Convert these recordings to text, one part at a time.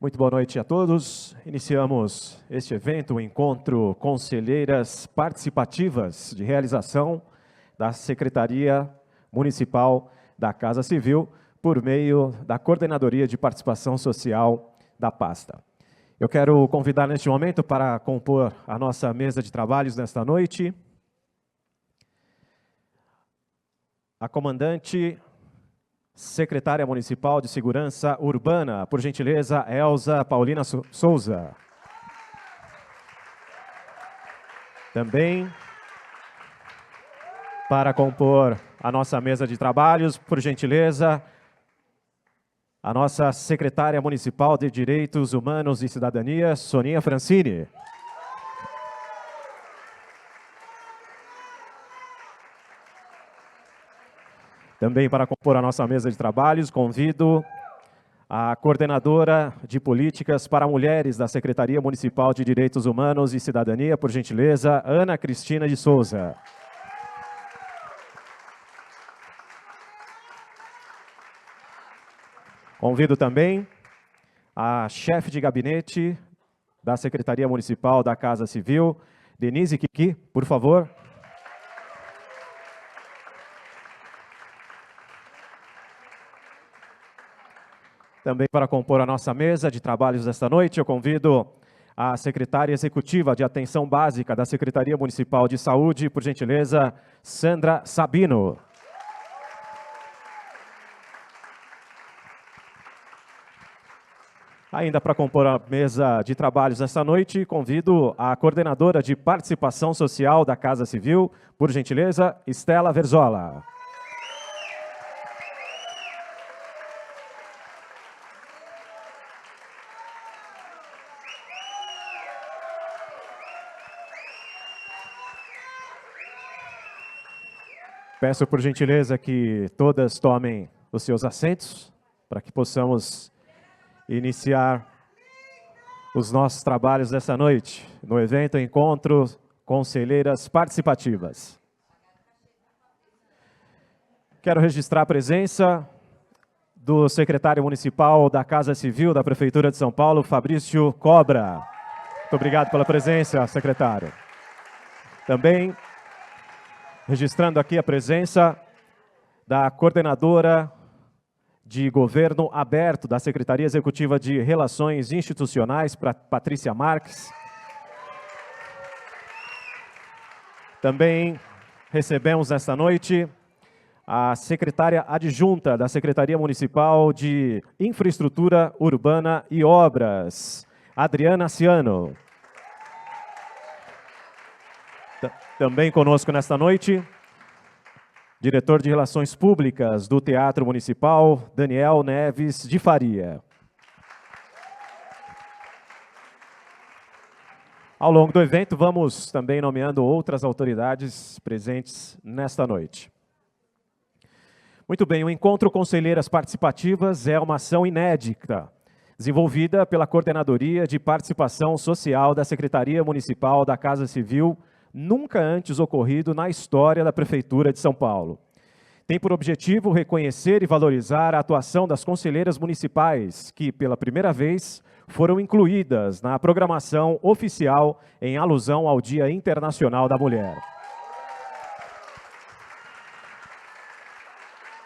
Muito boa noite a todos. Iniciamos este evento, o Encontro Conselheiras Participativas de Realização da Secretaria Municipal da Casa Civil, por meio da Coordenadoria de Participação Social da pasta. Eu quero convidar neste momento para compor a nossa mesa de trabalhos nesta noite a comandante secretária municipal de Segurança Urbana, por gentileza, Elza Paulina Souza. Também, para compor a nossa mesa de trabalhos, por gentileza, a nossa secretária municipal de Direitos Humanos e Cidadania, Soninha Francini. Também para compor a nossa mesa de trabalhos, convido a coordenadora de políticas para mulheres da Secretaria Municipal de Direitos Humanos e Cidadania, por gentileza, Ana Cristina de Souza. Convido também a chefe de gabinete da Secretaria Municipal da Casa Civil, Denise Kiki, por favor. Também para compor a nossa mesa de trabalhos desta noite, eu convido a secretária executiva de Atenção Básica da Secretaria Municipal de Saúde, por gentileza, Sandra Sabino. Ainda para compor a mesa de trabalhos desta noite, convido a coordenadora de Participação Social da Casa Civil, por gentileza, Estela Verzola. Peço, por gentileza, que todas tomem os seus assentos, para que possamos iniciar os nossos trabalhos dessa noite, no evento Encontro Conselheiras Participativas. Quero registrar a presença do secretário municipal da Casa Civil da Prefeitura de São Paulo, Fabrício Cobra. Muito obrigado pela presença, secretário. Também registrando aqui a presença da coordenadora de Governo Aberto da Secretaria Executiva de Relações Institucionais, Patrícia Marques. Também recebemos nesta noite a secretária adjunta da Secretaria Municipal de Infraestrutura Urbana e Obras, Adriana Ciano. Também conosco nesta noite, diretor de Relações Públicas do Teatro Municipal, Daniel Neves de Faria. Ao longo do evento, vamos também nomeando outras autoridades presentes nesta noite. Muito bem, o Encontro Conselheiras Participativas é uma ação inédita, desenvolvida pela Coordenadoria de Participação Social da Secretaria Municipal da Casa Civil, nunca antes ocorrido na história da Prefeitura de São Paulo. Tem por objetivo reconhecer e valorizar a atuação das conselheiras municipais, que, pela primeira vez, foram incluídas na programação oficial em alusão ao Dia Internacional da Mulher.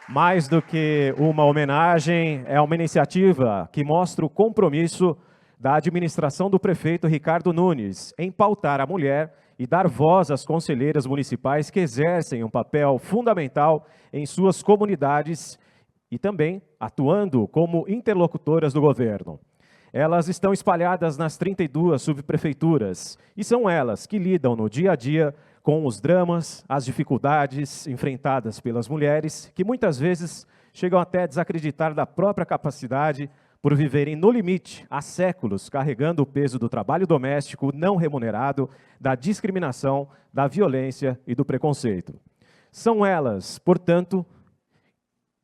Mais do que uma homenagem, é uma iniciativa que mostra o compromisso da administração do prefeito Ricardo Nunes em pautar a mulher e dar voz às conselheiras municipais que exercem um papel fundamental em suas comunidades e também atuando como interlocutoras do governo. Elas estão espalhadas nas 32 subprefeituras e são elas que lidam no dia a dia com os dramas, as dificuldades enfrentadas pelas mulheres, que muitas vezes chegam até a desacreditar da própria capacidade por viverem no limite há séculos, carregando o peso do trabalho doméstico não remunerado, da discriminação, da violência e do preconceito. São elas, portanto,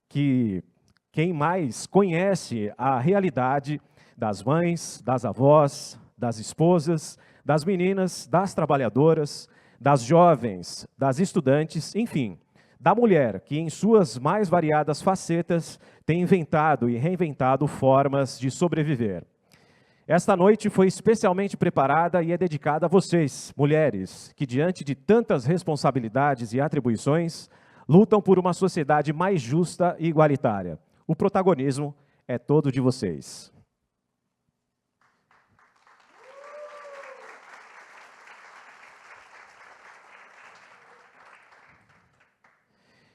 que quem mais conhece a realidade das mães, das avós, das esposas, das meninas, das trabalhadoras, das jovens, das estudantes, enfim, da mulher que em suas mais variadas facetas tem inventado e reinventado formas de sobreviver. Esta noite foi especialmente preparada e é dedicada a vocês, mulheres, que diante de tantas responsabilidades e atribuições, lutam por uma sociedade mais justa e igualitária. O protagonismo é todo de vocês.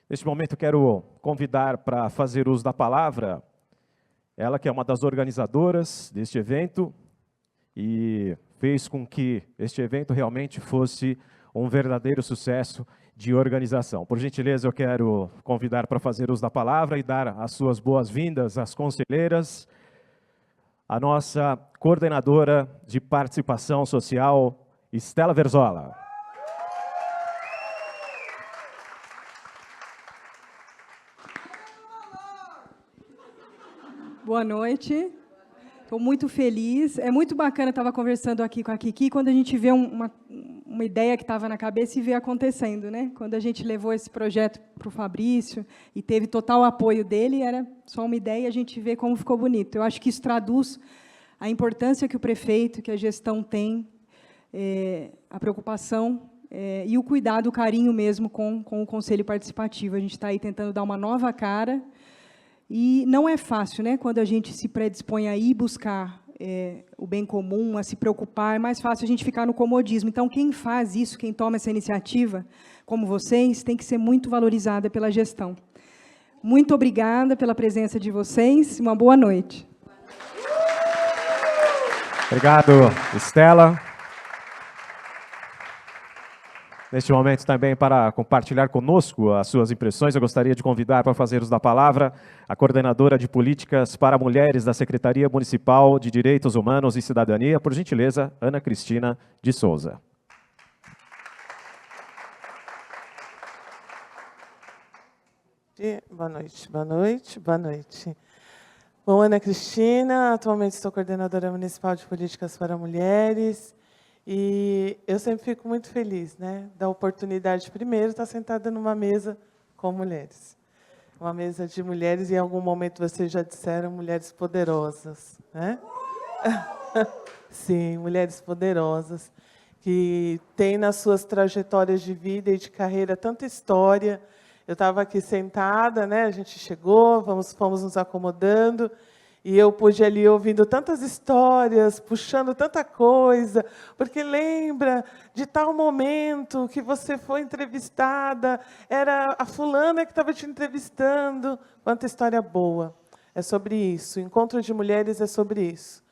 Neste momento, quero convidar para fazer uso da palavra, ela que é uma das organizadoras deste evento e fez com que este evento realmente fosse um verdadeiro sucesso de organização. Por gentileza, eu quero convidar para fazer uso da palavra e dar as suas boas-vindas às conselheiras, a nossa coordenadora de participação social, Estela Verzola. Boa noite, estou muito feliz, é muito bacana, estava conversando aqui com a Kiki, quando a gente vê uma ideia que estava na cabeça e vê acontecendo, né? Quando a gente levou esse projeto para o Fabrício e teve total apoio dele, era só uma ideia e a gente vê como ficou bonito. Eu acho que isso traduz a importância que o prefeito, que a gestão tem, a preocupação e o cuidado, o carinho mesmo com o Conselho Participativo. A gente está aí tentando dar uma nova cara. E não é fácil, né? Quando a gente se predispõe a ir buscar o bem comum, a se preocupar, é mais fácil a gente ficar no comodismo. Então, quem faz isso, quem toma essa iniciativa, como vocês, tem que ser muito valorizada pela gestão. Muito obrigada pela presença de vocês. Uma boa noite. Obrigado, Estela. Neste momento também para compartilhar conosco as suas impressões, eu gostaria de convidar para fazer uso da palavra a coordenadora de políticas para mulheres da Secretaria Municipal de Direitos Humanos e Cidadania, por gentileza, Ana Cristina de Souza. Boa noite, boa noite, boa noite. Bom, Ana Cristina, atualmente sou coordenadora municipal de políticas para mulheres. E eu sempre fico muito feliz, né, da oportunidade, primeiro, estar sentada numa mesa com mulheres. Uma mesa de mulheres, e em algum momento vocês já disseram, mulheres poderosas, né? Sim, mulheres poderosas, que têm nas suas trajetórias de vida e de carreira tanta história. Eu estava aqui sentada, né, a gente chegou, fomos nos acomodando, e eu pude ali ouvindo tantas histórias, puxando tanta coisa, porque lembra de tal momento que você foi entrevistada, era a fulana que estava te entrevistando. Quanta história boa. É sobre isso. O encontro de mulheres é sobre isso.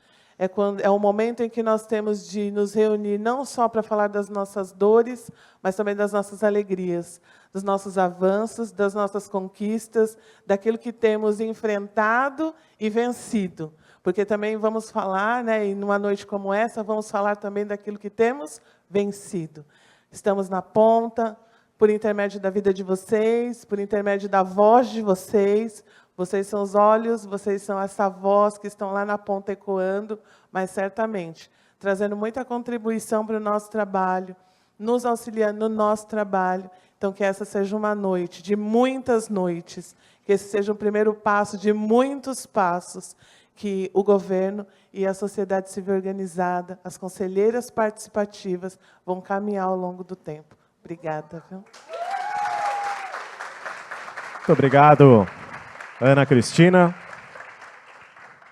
É o momento em que nós temos de nos reunir não só para falar das nossas dores, mas também das nossas alegrias, dos nossos avanços, das nossas conquistas, daquilo que temos enfrentado e vencido. Porque também vamos falar, né, e numa noite como essa, vamos falar também daquilo que temos vencido. Estamos na ponta, por intermédio da vida de vocês, por intermédio da voz de vocês. Vocês são os olhos, vocês são essa voz que estão lá na ponta ecoando, mas certamente trazendo muita contribuição para o nosso trabalho, nos auxiliando no nosso trabalho. Então, que essa seja uma noite de muitas noites, que esse seja o primeiro passo de muitos passos, que o governo e a sociedade civil organizada, as conselheiras participativas, vão caminhar ao longo do tempo. Obrigada. Viu? Muito obrigado, Ana Cristina,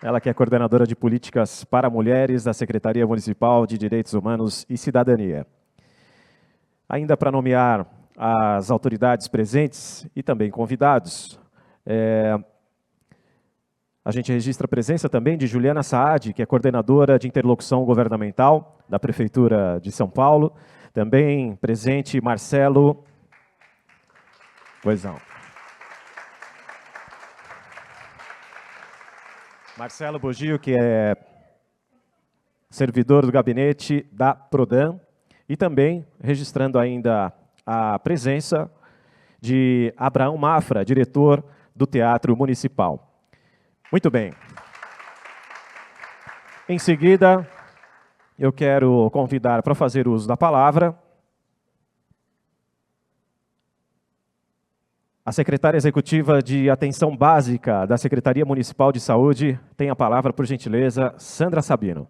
ela que é coordenadora de políticas para mulheres da Secretaria Municipal de Direitos Humanos e Cidadania. Ainda para nomear as autoridades presentes e também convidados, a gente registra a presença também de Juliana Saad, que é coordenadora de interlocução governamental da Prefeitura de São Paulo. Também presente Marcelo... Pois não. Marcelo Bogio, que é servidor do gabinete da Prodan, e também registrando ainda a presença de Abraão Mafra, diretor do Teatro Municipal. Muito bem. Em seguida, eu quero convidar para fazer uso da palavra a secretária executiva de Atenção Básica da Secretaria Municipal de Saúde. Tem a palavra, por gentileza, Sandra Sabino.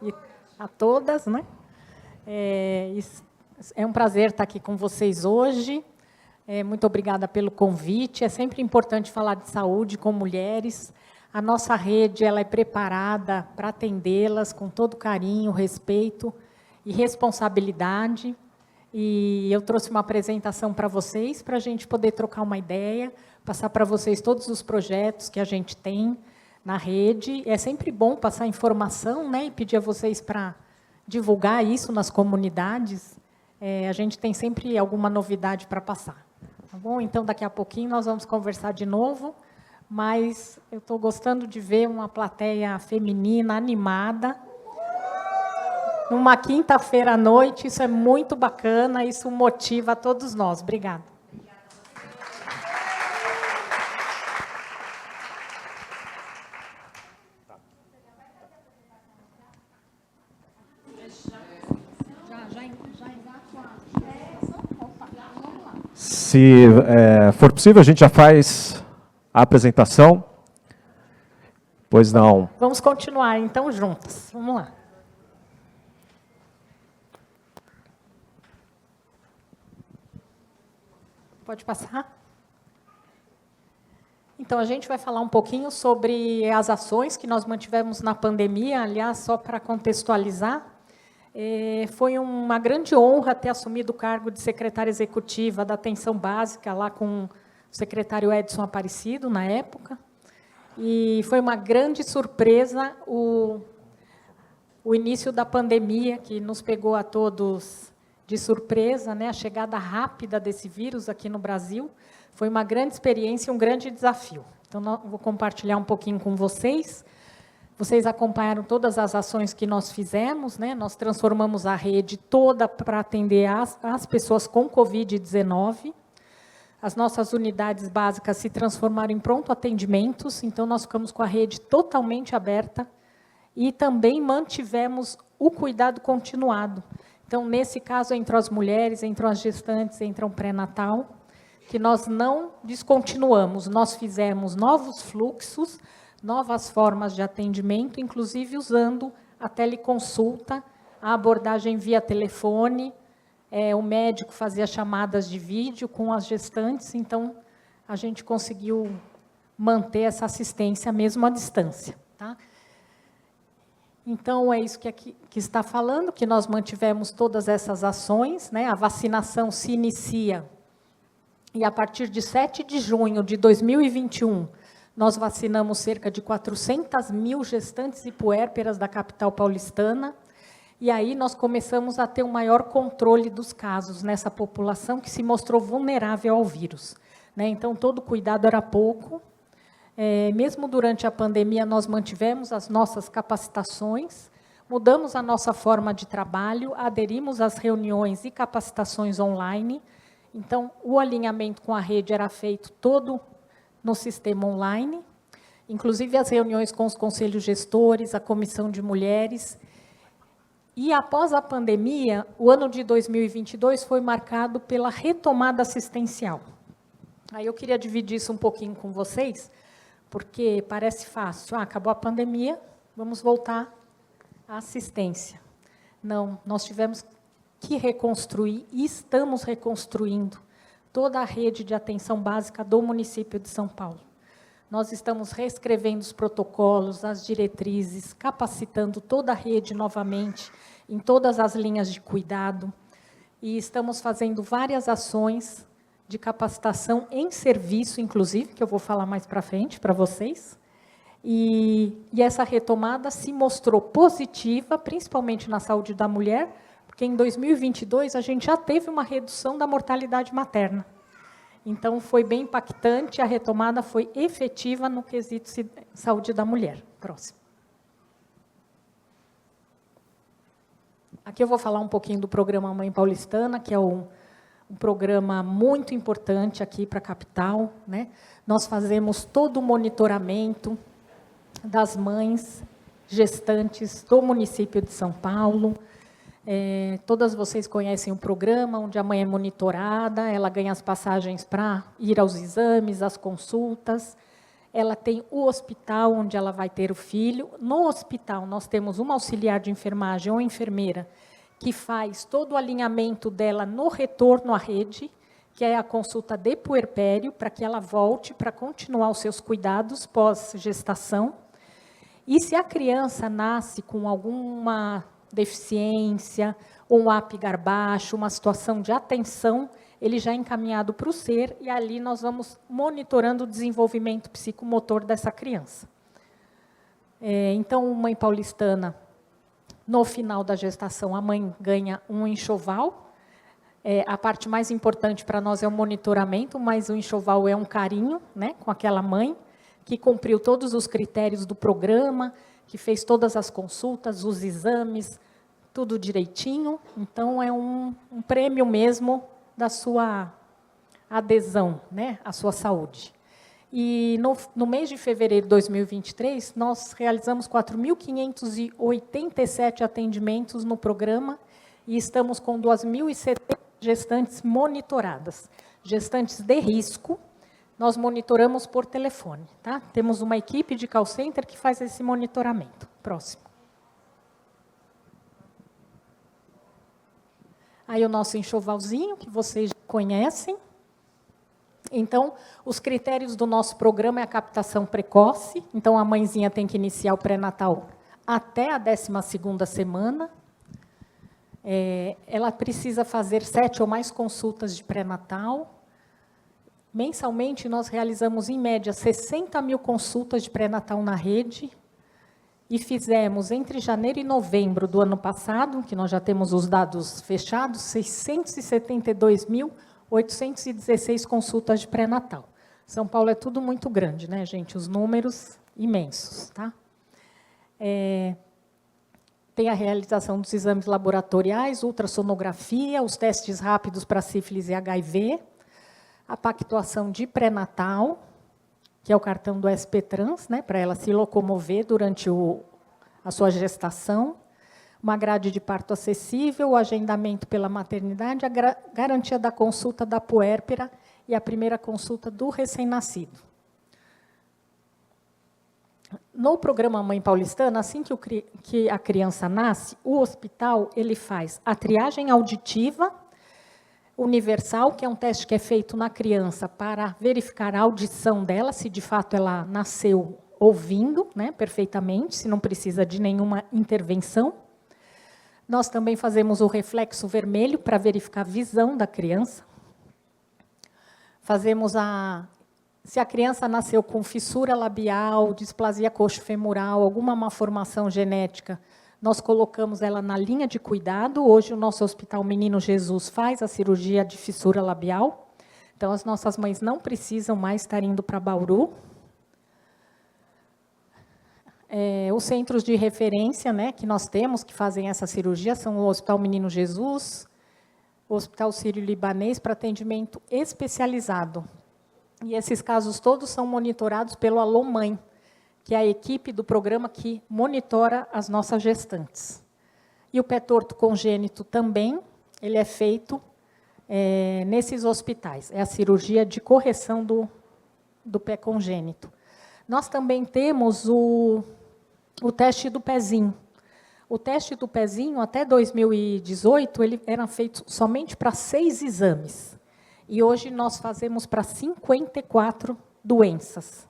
e a todas, né? É um prazer estar aqui com vocês hoje. Muito obrigada pelo convite. É sempre importante falar de saúde com mulheres. A nossa rede ela é preparada para atendê-las com todo carinho, respeito e responsabilidade. E eu trouxe uma apresentação para vocês, para a gente poder trocar uma ideia, passar para vocês todos os projetos que a gente tem na rede. É sempre bom passar informação, né, e pedir a vocês para divulgar isso nas comunidades. A gente tem sempre alguma novidade para passar. Tá bom? Então, daqui a pouquinho nós vamos conversar de novo, mas eu estou gostando de ver uma plateia feminina animada, numa quinta-feira à noite. Isso é muito bacana, isso motiva a todos nós. Obrigada. Se for possível, a gente já faz a apresentação. Pois não. Vamos continuar, então, juntas. Vamos lá. Pode passar? Então, a gente vai falar um pouquinho sobre as ações que nós mantivemos na pandemia. Aliás, só para contextualizar, foi uma grande honra ter assumido o cargo de secretária executiva da Atenção Básica, lá com o secretário Edson Aparecido, na época. E foi uma grande surpresa o início da pandemia, que nos pegou a todos de surpresa, né? A chegada rápida desse vírus aqui no Brasil. Foi uma grande experiência e um grande desafio. Então, vou compartilhar um pouquinho com vocês. Vocês acompanharam todas as ações que nós fizemos, né? Nós transformamos a rede toda para atender as pessoas com Covid-19. As nossas unidades básicas se transformaram em pronto atendimentos, então nós ficamos com a rede totalmente aberta e também mantivemos o cuidado continuado. Então, nesse caso, entram as mulheres, entram as gestantes, entram o pré-natal, que nós não descontinuamos. Nós fizemos novos fluxos, novas formas de atendimento, inclusive usando a teleconsulta, a abordagem via telefone, o médico fazia chamadas de vídeo com as gestantes, então a gente conseguiu manter essa assistência mesmo à distância. Tá? Então, é isso que está falando, que nós mantivemos todas essas ações, né? A vacinação se inicia, e a partir de 7 de junho de 2021, nós vacinamos cerca de 400 mil gestantes e puérperas da capital paulistana, e aí nós começamos a ter um maior controle dos casos nessa população que se mostrou vulnerável ao vírus. Né? Então, todo cuidado era pouco. Mesmo durante a pandemia, nós mantivemos as nossas capacitações, mudamos a nossa forma de trabalho, aderimos às reuniões e capacitações online. Então, o alinhamento com a rede era feito todo no sistema online, inclusive as reuniões com os conselhos gestores, a comissão de mulheres. E, após a pandemia, o ano de 2022 foi marcado pela retomada assistencial. Aí eu queria dividir isso um pouquinho com vocês, porque parece fácil. Acabou a pandemia, vamos voltar à assistência. Não, nós tivemos que reconstruir, e estamos reconstruindo, toda a rede de atenção básica do município de São Paulo. Nós estamos reescrevendo os protocolos, as diretrizes, capacitando toda a rede novamente, em todas as linhas de cuidado, e estamos fazendo várias ações de capacitação em serviço, inclusive, que eu vou falar mais para frente para vocês. E essa retomada se mostrou positiva, principalmente na saúde da mulher, porque em 2022 a gente já teve uma redução da mortalidade materna. Então, foi bem impactante, a retomada foi efetiva no quesito saúde da mulher. Próximo. Aqui eu vou falar um pouquinho do programa Mãe Paulistana, que é um programa muito importante aqui para a capital. Né? Nós fazemos todo o monitoramento das mães gestantes do município de São Paulo. Todas vocês conhecem o programa, onde a mãe é monitorada, ela ganha as passagens para ir aos exames, às consultas, ela tem o hospital onde ela vai ter o filho. No hospital, nós temos uma auxiliar de enfermagem ou enfermeira que faz todo o alinhamento dela no retorno à rede, que é a consulta de puerpério, para que ela volte para continuar os seus cuidados pós-gestação. E se a criança nasce com alguma deficiência, ou um Apgar baixo, uma situação de atenção, ele já é encaminhado para o SER, e ali nós vamos monitorando o desenvolvimento psicomotor dessa criança. Então, mãe paulistana, no final da gestação, a mãe ganha um enxoval. A parte mais importante para nós é o monitoramento, mas o enxoval é um carinho, né, com aquela mãe que cumpriu todos os critérios do programa, que fez todas as consultas, os exames, tudo direitinho. Então, é um prêmio mesmo da sua adesão, né, à sua saúde. E no mês de fevereiro de 2023, nós realizamos 4.587 atendimentos no programa e estamos com 2.070 gestantes monitoradas. Gestantes de risco, nós monitoramos por telefone, tá? Temos uma equipe de call center que faz esse monitoramento. Próximo. Aí o nosso enxovalzinho, que vocês já conhecem. Então, os critérios do nosso programa é a captação precoce. Então, a mãezinha tem que iniciar o pré-natal até a 12ª semana. Ela precisa fazer 7 ou mais consultas de pré-natal. Mensalmente, nós realizamos, em média, 60 mil consultas de pré-natal na rede, e fizemos, entre janeiro e novembro do ano passado, que nós já temos os dados fechados, 672.816 consultas de pré-natal. São Paulo é tudo muito grande, né, gente? Os números imensos, tá? Tem a realização dos exames laboratoriais, ultrassonografia, os testes rápidos para sífilis e HIV, a pactuação de pré-natal, que é o cartão do SP Trans, né, para ela se locomover durante a sua gestação, uma grade de parto acessível, o agendamento pela maternidade, a garantia da consulta da puérpera e a primeira consulta do recém-nascido. No programa Mãe Paulistana, assim que a criança nasce, o hospital ele faz a triagem auditiva universal, que é um teste que é feito na criança para verificar a audição dela, se de fato ela nasceu ouvindo, né, perfeitamente, se não precisa de nenhuma intervenção. Nós também fazemos o reflexo vermelho para verificar a visão da criança. Fazemos se a criança nasceu com fissura labial, displasia coxofemoral, alguma malformação genética, nós colocamos ela na linha de cuidado. Hoje, o nosso Hospital Menino Jesus faz a cirurgia de fissura labial. Então, as nossas mães não precisam mais estar indo para Bauru. Os centros de referência, né, que nós temos, que fazem essa cirurgia, são o Hospital Menino Jesus, o Hospital Sírio-Libanês, para atendimento especializado. E esses casos todos são monitorados pelo Alô Mãe, que é a equipe do programa que monitora as nossas gestantes. E o pé torto congênito também, ele é feito nesses hospitais. É a cirurgia de correção do pé congênito. Nós também temos o teste do pezinho. O teste do pezinho, até 2018, ele era feito somente para 6 exames. E hoje nós fazemos para 54 doenças.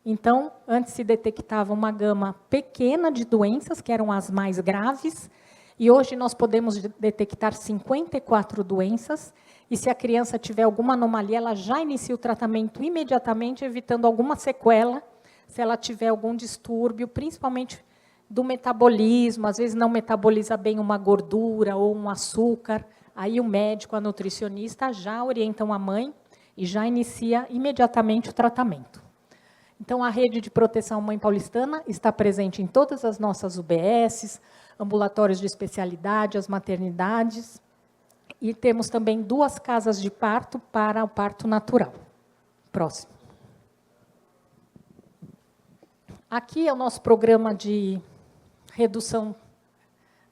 Então, antes se detectava uma gama pequena de doenças, que eram as mais graves, e hoje nós podemos detectar 54 doenças, e se a criança tiver alguma anomalia, ela já inicia o tratamento imediatamente, evitando alguma sequela, se ela tiver algum distúrbio, principalmente do metabolismo, às vezes não metaboliza bem uma gordura ou um açúcar, aí o médico, a nutricionista, já orientam a mãe e já inicia imediatamente o tratamento. Então, a rede de proteção Mãe Paulistana está presente em todas as nossas UBSs, ambulatórios de especialidade, as maternidades, e temos também 2 casas de parto para o parto natural. Próximo. Aqui é o nosso programa de redução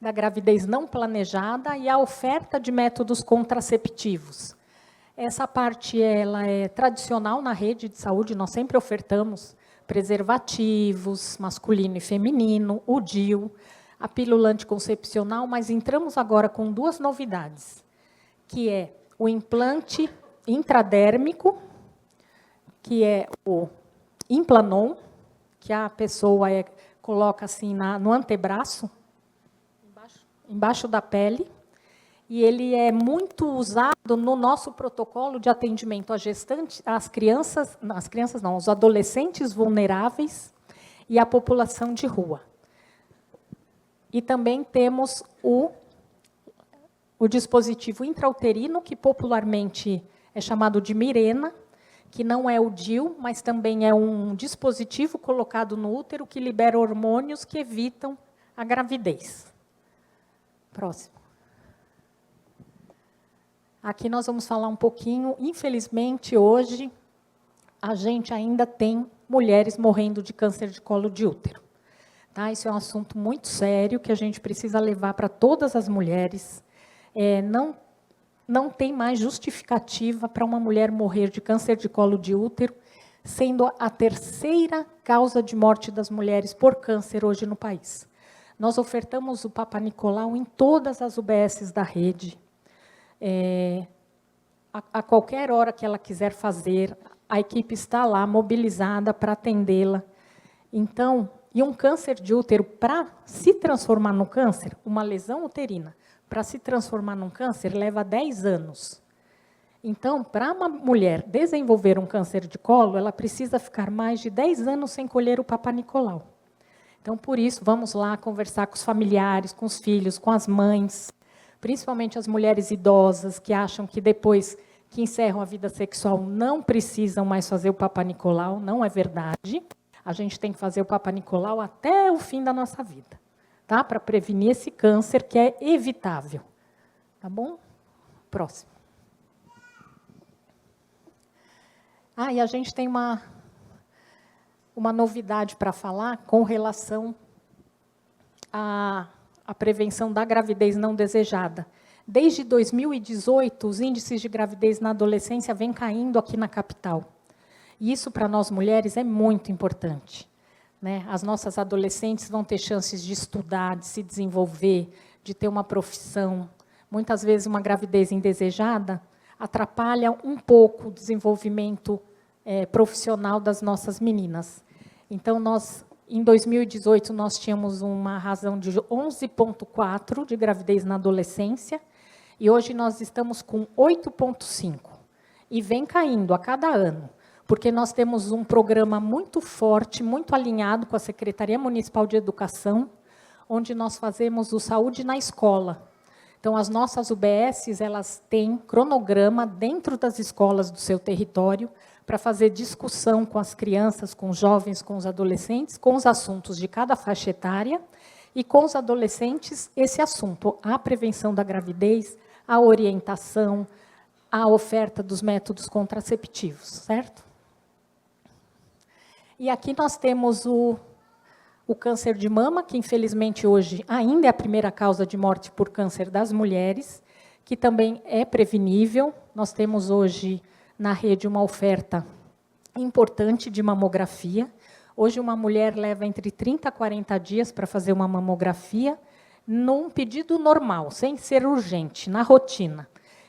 da gravidez não planejada e a oferta de métodos contraceptivos. Essa parte ela é tradicional na rede de saúde, nós sempre ofertamos preservativos, masculino e feminino, o DIU, a pílula anticoncepcional, mas entramos agora com 2 novidades, que é o implante intradérmico, que é o Implanon, que a pessoa coloca assim no antebraço, embaixo da pele, e ele é muito usado no nosso protocolo de atendimento à gestante, às crianças não, aos adolescentes vulneráveis e à população de rua. E também temos o dispositivo intrauterino, que popularmente é chamado de Mirena, que não é o DIU, mas também é um dispositivo colocado no útero que libera hormônios que evitam a gravidez. Próximo. Aqui nós vamos falar um pouquinho, infelizmente, hoje, a gente ainda tem mulheres morrendo de câncer de colo de útero. Tá? Isso é um assunto muito sério, que a gente precisa levar para todas as mulheres. Não tem mais justificativa para uma mulher morrer de câncer de colo de útero, sendo a 3ª causa de morte das mulheres por câncer hoje no país. Nós ofertamos o Papa Nicolau em todas as UBSs da rede. A qualquer hora que ela quiser fazer, a equipe está lá, mobilizada para atendê-la. Então, e um câncer de útero, para se transformar num câncer, uma lesão uterina, para se transformar num câncer, leva 10 anos. Então, para uma mulher desenvolver um câncer de colo, ela precisa ficar mais de 10 anos sem colher o Papa Nicolau. Então, por isso, vamos lá conversar com os familiares, com os filhos, com as mães, principalmente as mulheres idosas, que acham que depois que encerram a vida sexual não precisam mais fazer o Papa Nicolau. Não é verdade. A gente tem que fazer o Papa Nicolau até o fim da nossa vida, tá? Para prevenir esse câncer que é evitável. Tá bom? Próximo. E a gente tem uma novidade para falar com relação à prevenção da gravidez não desejada. Desde 2018, os índices de gravidez na adolescência vêm caindo aqui na capital. E isso, para nós mulheres, é muito importante, né? As nossas adolescentes vão ter chances de estudar, de se desenvolver, de ter uma profissão. Muitas vezes, uma gravidez indesejada atrapalha um pouco o desenvolvimento profissional das nossas meninas. Então, em 2018, nós tínhamos uma razão de 11,4 de gravidez na adolescência, e hoje nós estamos com 8,5. E vem caindo a cada ano, porque nós temos um programa muito forte, muito alinhado com a Secretaria Municipal de Educação, onde nós fazemos o Saúde na Escola. Então, as nossas UBSs, elas têm cronograma dentro das escolas do seu território, para fazer discussão com as crianças, com os jovens, com os adolescentes, com os assuntos de cada faixa etária, e com os adolescentes, esse assunto, a prevenção da gravidez, a orientação, a oferta dos métodos contraceptivos, certo? E aqui nós temos o câncer de mama, que infelizmente hoje ainda é a primeira causa de morte por câncer das mulheres, que também é prevenível. Nós temos hoje na rede uma oferta importante de mamografia. Hoje uma mulher leva entre 30 a 40 dias para fazer uma mamografia, num pedido normal, sem ser urgente, na rotina.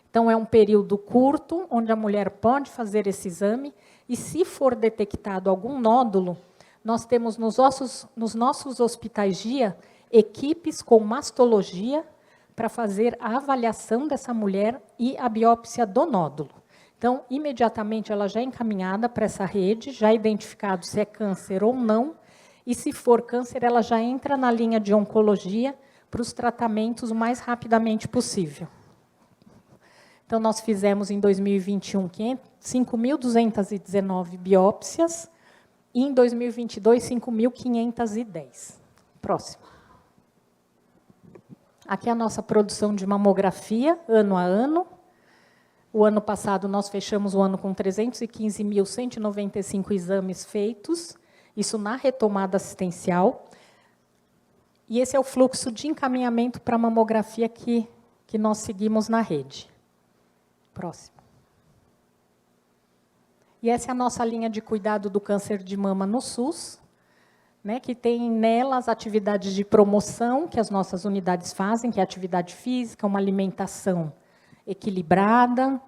Então, é um período curto, onde a mulher pode fazer esse exame, e se for detectado algum nódulo, nós temos nos nossos hospitais-dia equipes com mastologia para fazer a avaliação dessa mulher e a biópsia do nódulo. Então, imediatamente, ela já é encaminhada para essa rede, já é identificado se é câncer ou não, e se for câncer, ela já entra na linha de oncologia para os tratamentos o mais rapidamente possível. Então, nós fizemos em 2021 5.219 biópsias, e em 2022, 5.510. Próximo. Aqui é a nossa produção de mamografia, ano a ano. O ano passado, nós fechamos o ano com 315.195 exames feitos, isso na retomada assistencial. E esse é o fluxo de encaminhamento para a mamografia que nós seguimos na rede. Próximo. E essa é a nossa linha de cuidado do câncer de mama no SUS, né, que tem nela as atividades de promoção que as nossas unidades fazem, que é atividade física, uma alimentação equilibrada.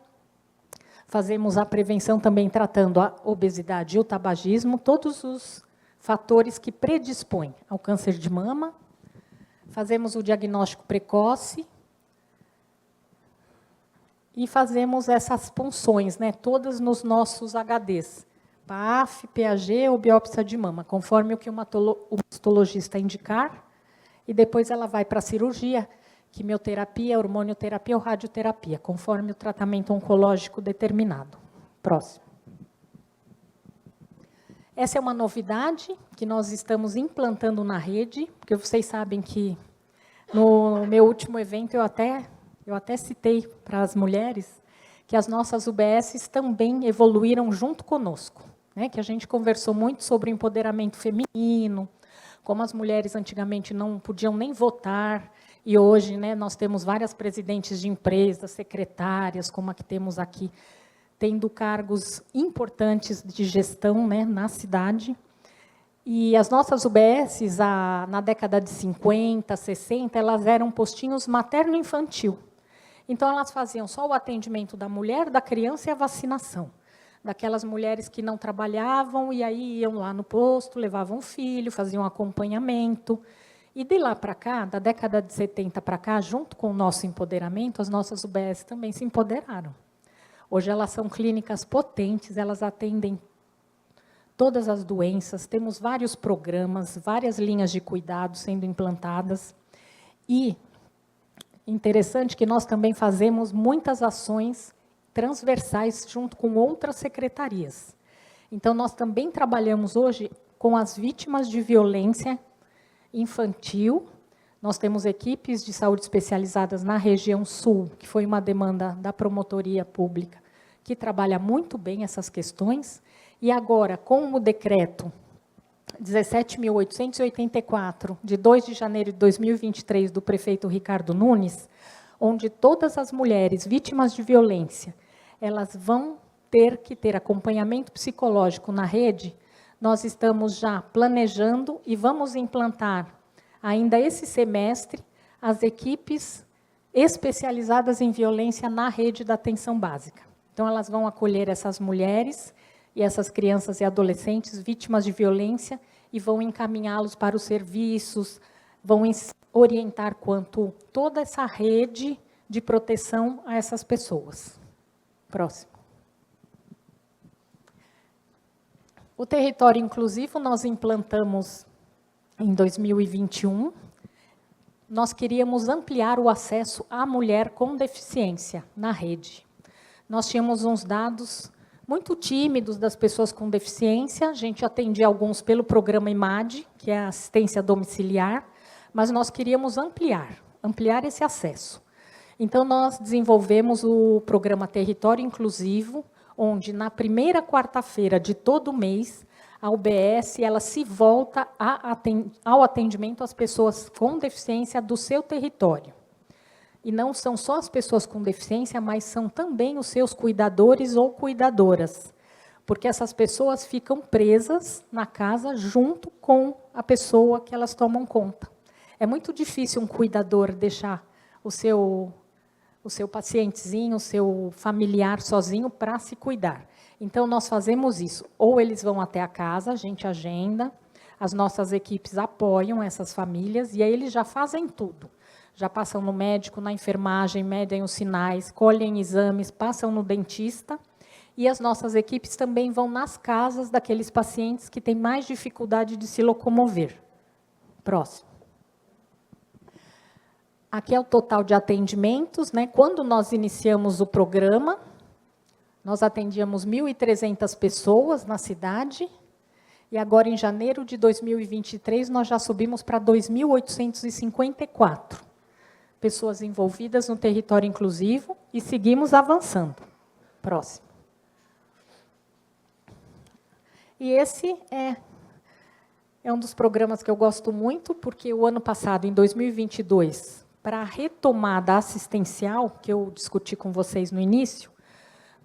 Fazemos a prevenção também tratando a obesidade e o tabagismo, todos os fatores que predispõem ao câncer de mama. Fazemos o diagnóstico precoce e fazemos essas punções, né, todas nos nossos HDs. PAF, PAG ou biópsia de mama, conforme o que o mastologista indicar, e depois ela vai para a cirurgia, quimioterapia, hormonioterapia ou radioterapia, conforme o tratamento oncológico determinado. Próximo. Essa é uma novidade que nós estamos implantando na rede, porque vocês sabem que no meu último evento eu até citei para as mulheres que as nossas UBSs também evoluíram junto conosco. Né, que a gente conversou muito sobre o empoderamento feminino, como as mulheres antigamente não podiam nem votar, e hoje, né, nós temos várias presidentes de empresas, secretárias, como a que temos aqui, tendo cargos importantes de gestão, né, na cidade. E as nossas UBSs, na década de 50, 60, elas eram postinhos materno-infantil. Então, elas faziam só o atendimento da mulher, da criança e a vacinação. Daquelas mulheres que não trabalhavam e aí iam lá no posto, levavam o filho, faziam acompanhamento. E de lá para cá, da década de 70 para cá, junto com o nosso empoderamento, as nossas UBS também se empoderaram. Hoje elas são clínicas potentes, elas atendem todas as doenças, temos vários programas, várias linhas de cuidado sendo implantadas. E interessante que nós também fazemos muitas ações transversais junto com outras secretarias. Então, nós também trabalhamos hoje com as vítimas de violência infantil. Nós temos equipes de saúde especializadas na região sul, que foi uma demanda da promotoria pública, que trabalha muito bem essas questões. E agora, com o decreto 17.884, de 2 de janeiro de 2023, do prefeito Ricardo Nunes, onde todas as mulheres vítimas de violência elas vão ter que ter acompanhamento psicológico na rede, nós estamos já planejando e vamos implantar, ainda esse semestre, as equipes especializadas em violência na rede da atenção básica. Então, elas vão acolher essas mulheres e essas crianças e adolescentes vítimas de violência e vão encaminhá-los para os serviços, vão orientar quanto toda essa rede de proteção a essas pessoas. Próximo. O território inclusivo nós implantamos em 2021. Nós queríamos ampliar o acesso à mulher com deficiência na rede. Nós tínhamos uns dados muito tímidos das pessoas com deficiência, a gente atendia alguns pelo programa IMAD, que é a assistência domiciliar, mas nós queríamos ampliar esse acesso. Então, nós desenvolvemos o programa Território Inclusivo, onde, na primeira quarta-feira de todo mês, a UBS ela se volta ao atendimento às pessoas com deficiência do seu território. E não são só as pessoas com deficiência, mas são também os seus cuidadores ou cuidadoras, porque essas pessoas ficam presas na casa junto com a pessoa que elas tomam conta. É muito difícil um cuidador deixar o seu pacientezinho, o seu familiar sozinho para se cuidar. Então, nós fazemos isso. Ou eles vão até a casa, a gente agenda, as nossas equipes apoiam essas famílias, e aí eles já fazem tudo. Já passam no médico, na enfermagem, medem os sinais, colhem exames, passam no dentista, e as nossas equipes também vão nas casas daqueles pacientes que têm mais dificuldade de se locomover. Próximo. Aqui é o total de atendimentos, né? Quando nós iniciamos o programa, nós atendíamos 1.300 pessoas na cidade, e agora, em janeiro de 2023, nós já subimos para 2.854 pessoas envolvidas no território inclusivo, e seguimos avançando. Próximo. E esse é um dos programas que eu gosto muito, porque o ano passado, em 2022, para a retomada assistencial, que eu discuti com vocês no início,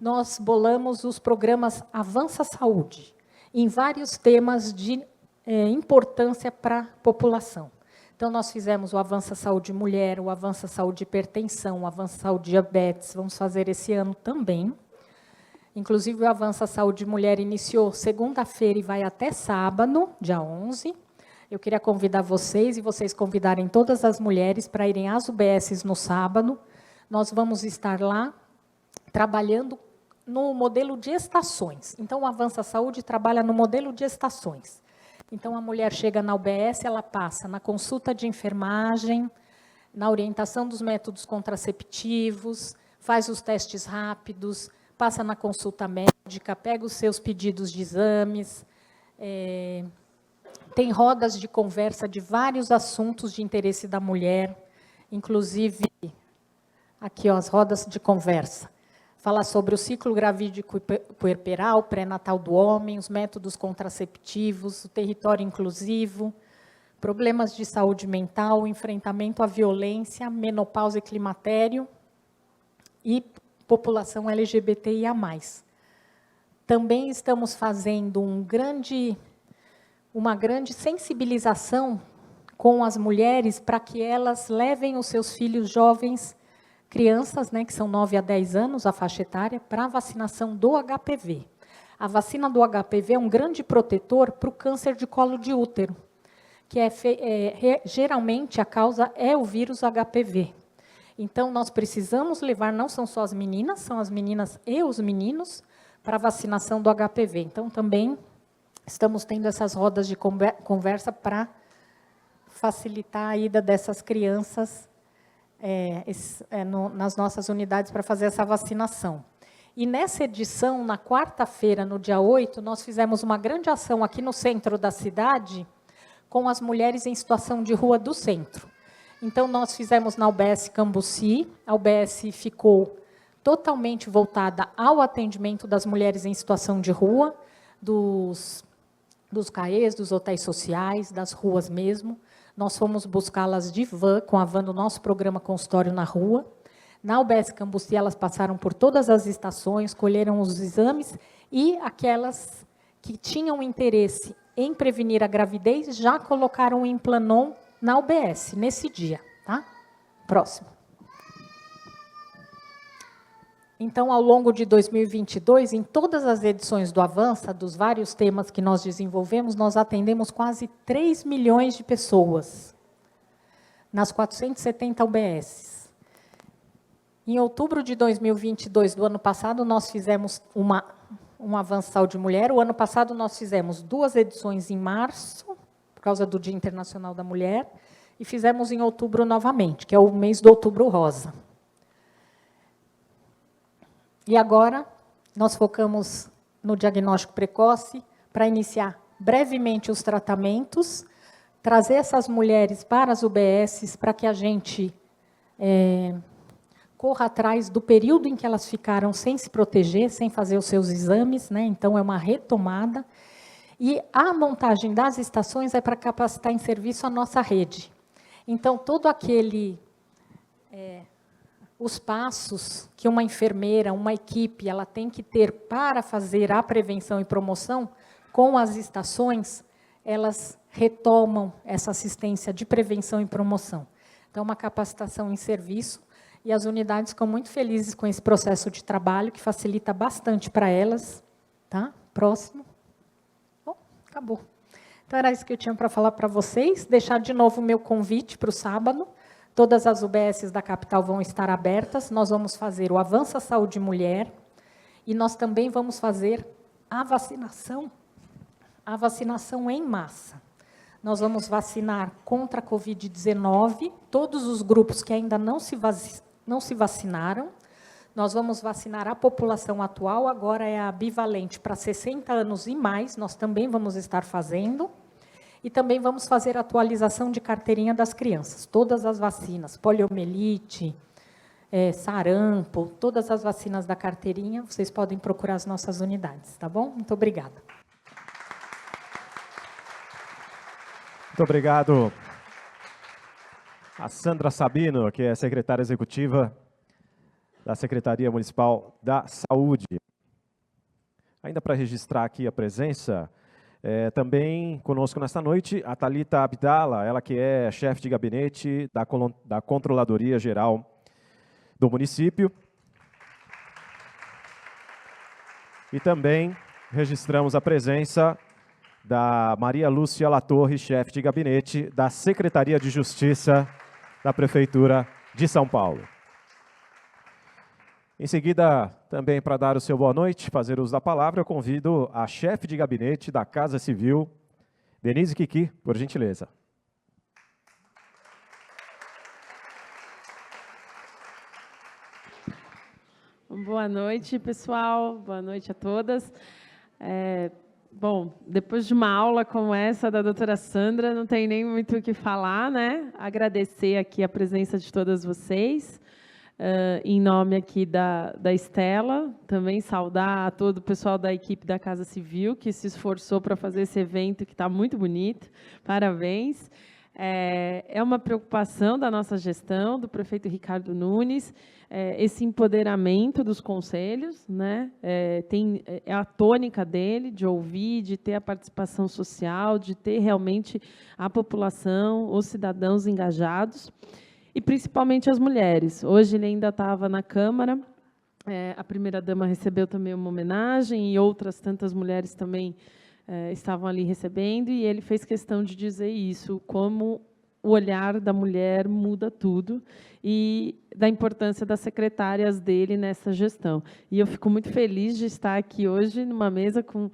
nós bolamos os programas Avança Saúde, em vários temas de importância para a população. Então, nós fizemos o Avança Saúde Mulher, o Avança Saúde Hipertensão, o Avança Saúde Diabetes, vamos fazer esse ano também. Inclusive, o Avança Saúde Mulher iniciou segunda-feira e vai até sábado, dia 11. Eu queria convidar vocês, e vocês convidarem todas as mulheres para irem às UBSs no sábado. Nós vamos estar lá trabalhando no modelo de estações. Então, o Avança Saúde trabalha no modelo de estações. Então, a mulher chega na UBS, ela passa na consulta de enfermagem, na orientação dos métodos contraceptivos, faz os testes rápidos, passa na consulta médica, pega os seus pedidos de exames, tem rodas de conversa de vários assuntos de interesse da mulher, inclusive, aqui ó, as rodas de conversa. Fala sobre o ciclo gravídico e puerperal, pré-natal do homem, os métodos contraceptivos, o território inclusivo, problemas de saúde mental, enfrentamento à violência, menopausa e climatério e população LGBTIA+. Também estamos fazendo uma grande sensibilização com as mulheres para que elas levem os seus filhos jovens, crianças, né, que são 9 a 10 anos, a faixa etária, para a vacinação do HPV. A vacina do HPV é um grande protetor para o câncer de colo de útero, que geralmente a causa é o vírus HPV. Então, nós precisamos levar, não são só as meninas, são as meninas e os meninos, para a vacinação do HPV. Então, também estamos tendo essas rodas de conversa para facilitar a ida dessas crianças nas nossas unidades para fazer essa vacinação. E nessa edição, na quarta-feira, no dia 8, nós fizemos uma grande ação aqui no centro da cidade com as mulheres em situação de rua do centro. Então, nós fizemos na UBS Cambuci, a UBS ficou totalmente voltada ao atendimento das mulheres em situação de rua, dos CAEs, dos hotéis sociais, das ruas mesmo. Nós fomos buscá-las de van, com a van do nosso programa Consultório na Rua. Na UBS Cambuci, elas passaram por todas as estações, colheram os exames, e aquelas que tinham interesse em prevenir a gravidez já colocaram o Implanon na UBS, nesse dia. Tá? Próximo. Então, ao longo de 2022, em todas as edições do Avança, dos vários temas que nós desenvolvemos, nós atendemos quase 3 milhões de pessoas, nas 470 UBSs. Em outubro de 2022, do ano passado, nós fizemos um Avança Saúde Mulher. O ano passado, nós fizemos 2 edições em março, por causa do Dia Internacional da Mulher, e fizemos em outubro novamente, que é o mês do Outubro Rosa. E agora, nós focamos no diagnóstico precoce para iniciar brevemente os tratamentos, trazer essas mulheres para as UBSs para que a gente corra atrás do período em que elas ficaram sem se proteger, sem fazer os seus exames, né? Então, é uma retomada. E a montagem das estações é para capacitar em serviço a nossa rede. Então, todo os passos que uma enfermeira, uma equipe, ela tem que ter para fazer a prevenção e promoção, com as estações, elas retomam essa assistência de prevenção e promoção. Então, uma capacitação em serviço, e as unidades ficam muito felizes com esse processo de trabalho, que facilita bastante para elas. Tá? Próximo. Bom, acabou. Então, era isso que eu tinha para falar para vocês. Deixar de novo o meu convite para o sábado. Todas as UBSs da capital vão estar abertas. Nós vamos fazer o Avança Saúde Mulher e nós também vamos fazer a vacinação em massa. Nós vamos vacinar contra a Covid-19, todos os grupos que ainda não se vacinaram. Nós vamos vacinar a população atual, agora é a bivalente para 60 anos e mais, nós também vamos estar fazendo. E também vamos fazer a atualização de carteirinha das crianças. Todas as vacinas, poliomielite, sarampo, todas as vacinas da carteirinha, vocês podem procurar as nossas unidades, tá bom? Muito obrigada. Muito obrigado a Sandra Sabino, que é secretária executiva da Secretaria Municipal da Saúde. Ainda para registrar aqui a presença, também conosco nesta noite, a Thalita Abdala, ela que é chefe de gabinete da Controladoria Geral do município. E também registramos a presença da Maria Lúcia Latorre, chefe de gabinete da Secretaria de Justiça da Prefeitura de São Paulo. Em seguida, também para dar o seu boa noite, fazer uso da palavra, eu convido a chefe de gabinete da Casa Civil, Denise Kiki, por gentileza. Boa noite, pessoal. Boa noite a todas. Bom, depois de uma aula como essa da doutora Sandra, não tem nem muito o que falar, né? Agradecer aqui a presença de todas vocês, em nome aqui da Estela, também saudar a todo o pessoal da equipe da Casa Civil, que se esforçou para fazer esse evento, que está muito bonito. Parabéns. É uma preocupação da nossa gestão, do prefeito Ricardo Nunes, esse empoderamento dos conselhos, né? É a tônica dele, de ouvir, de ter a participação social, de ter realmente a população, os cidadãos engajados, e principalmente as mulheres. Hoje ele ainda estava na Câmara, a primeira-dama recebeu também uma homenagem, e outras tantas mulheres também estavam ali recebendo, e ele fez questão de dizer isso, como o olhar da mulher muda tudo, e da importância das secretárias dele nessa gestão. E eu fico muito feliz de estar aqui hoje numa mesa com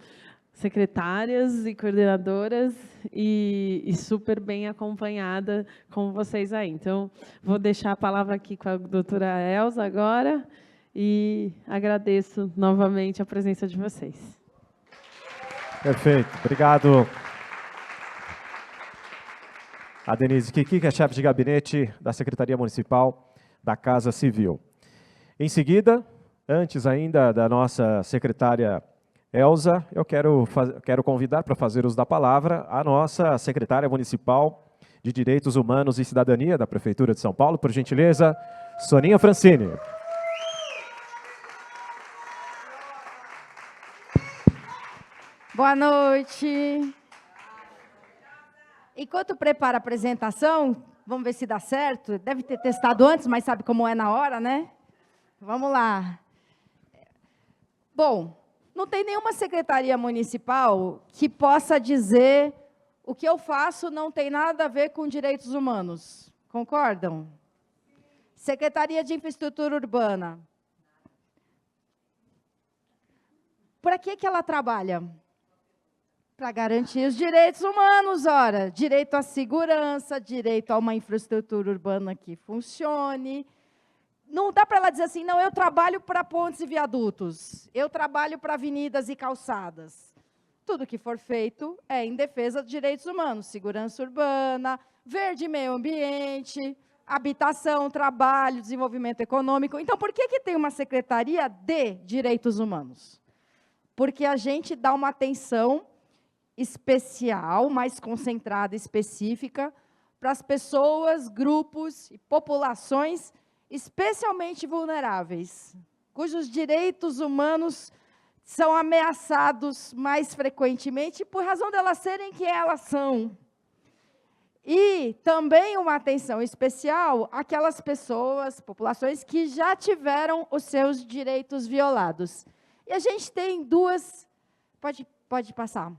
secretárias e coordenadoras e super bem acompanhada com vocês aí. Então, vou deixar a palavra aqui com a doutora Elza agora e agradeço novamente a presença de vocês. Perfeito, obrigado. A Denise Kiki, que é chefe de gabinete da Secretaria Municipal da Casa Civil. Em seguida, antes ainda da nossa secretária Elza, eu quero convidar para fazer uso da palavra a nossa secretária municipal de Direitos Humanos e Cidadania da Prefeitura de São Paulo, por gentileza, Soninha Francini. Boa noite. Enquanto prepara a apresentação, vamos ver se dá certo. Deve ter testado antes, mas sabe como é na hora, né? Vamos lá. Bom, não tem nenhuma secretaria municipal que possa dizer o que eu faço não tem nada a ver com direitos humanos. Concordam? Secretaria de Infraestrutura Urbana. Para que ela trabalha? Para garantir os direitos humanos, ora, direito à segurança, direito a uma infraestrutura urbana que funcione. Não dá para ela dizer assim, não, eu trabalho para pontes e viadutos, eu trabalho para avenidas e calçadas. Tudo que for feito é em defesa dos direitos humanos, segurança urbana, verde e meio ambiente, habitação, trabalho, desenvolvimento econômico. Então, por que tem uma secretaria de direitos humanos? Porque a gente dá uma atenção especial, mais concentrada, específica, para as pessoas, grupos e populações especialmente vulneráveis, cujos direitos humanos são ameaçados mais frequentemente por razão delas serem quem elas são. E também uma atenção especial àquelas pessoas, populações que já tiveram os seus direitos violados. E a gente tem duas... Pode passar.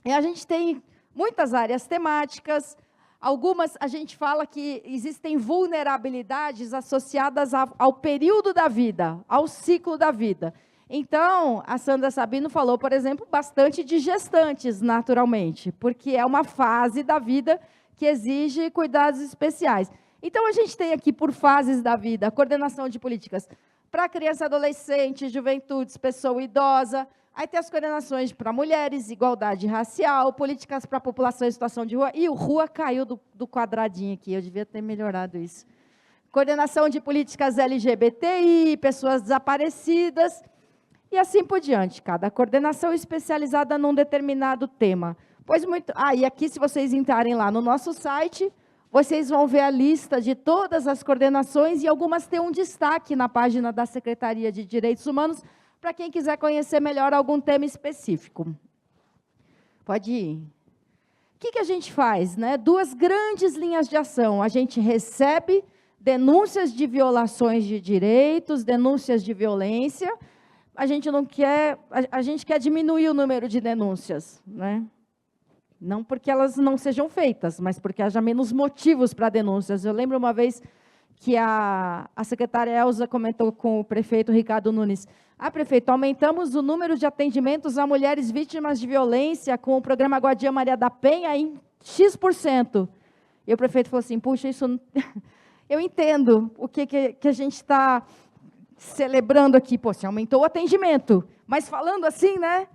E a gente tem muitas áreas temáticas, algumas a gente fala que existem vulnerabilidades associadas ao período da vida, ao ciclo da vida. Então, a Sandra Sabino falou, por exemplo, bastante de gestantes, naturalmente, porque é uma fase da vida que exige cuidados especiais. Então, a gente tem aqui, por fases da vida, a coordenação de políticas para criança, adolescente, juventude, pessoa idosa. Aí tem as coordenações para mulheres, igualdade racial, políticas para a população em situação de rua. E o rua caiu do quadradinho aqui, eu devia ter melhorado isso. Coordenação de políticas LGBTI, pessoas desaparecidas, e assim por diante. Cada coordenação especializada num determinado tema. Pois muito. E aqui, se vocês entrarem lá no nosso site, vocês vão ver a lista de todas as coordenações e algumas têm um destaque na página da Secretaria de Direitos Humanos, para quem quiser conhecer melhor algum tema específico. Pode ir. O que a gente faz? Né? 2 grandes linhas de ação. A gente recebe denúncias de violações de direitos, denúncias de violência. A gente não quer, a gente quer diminuir o número de denúncias, né? Não porque elas não sejam feitas, mas porque haja menos motivos para denúncias. Eu lembro uma vez que a secretária Elza comentou com o prefeito Ricardo Nunes: prefeito, aumentamos o número de atendimentos a mulheres vítimas de violência com o programa Guardiã Maria da Penha em X%. E o prefeito falou assim: puxa, isso não... eu entendo o que a gente está celebrando aqui. Pô, se aumentou o atendimento, mas falando assim, né,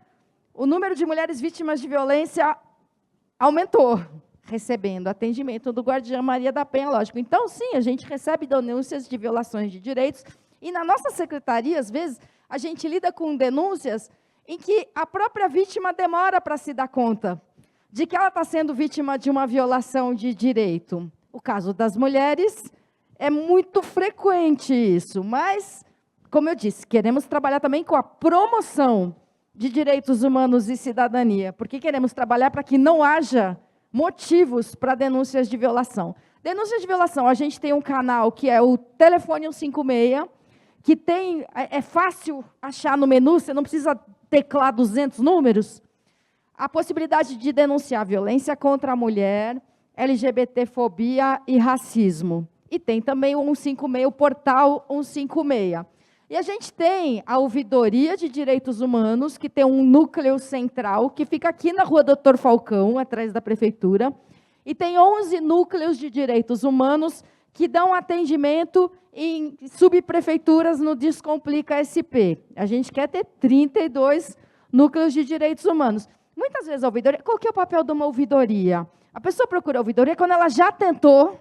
o número de mulheres vítimas de violência aumentou, recebendo atendimento do Guardiã Maria da Penha, lógico. Então, sim, a gente recebe denúncias de violações de direitos, e na nossa secretaria, às vezes, a gente lida com denúncias em que a própria vítima demora para se dar conta de que ela está sendo vítima de uma violação de direito. O caso das mulheres é muito frequente isso, mas, como eu disse, queremos trabalhar também com a promoção de direitos humanos e cidadania, porque queremos trabalhar para que não haja motivos para denúncias de violação. Denúncias de violação, a gente tem um canal que é o Telefone 156, que é fácil achar no menu, você não precisa teclar 200 números. A possibilidade de denunciar violência contra a mulher, LGBTfobia e racismo. E tem também o 156, o portal 156. E a gente tem a Ouvidoria de Direitos Humanos, que tem um núcleo central, que fica aqui na Rua Doutor Falcão, atrás da prefeitura, e tem 11 núcleos de direitos humanos que dão atendimento em subprefeituras no Descomplica SP. A gente quer ter 32 núcleos de direitos humanos. Muitas vezes a ouvidoria... Qual que é o papel de uma ouvidoria? A pessoa procura a ouvidoria quando ela já tentou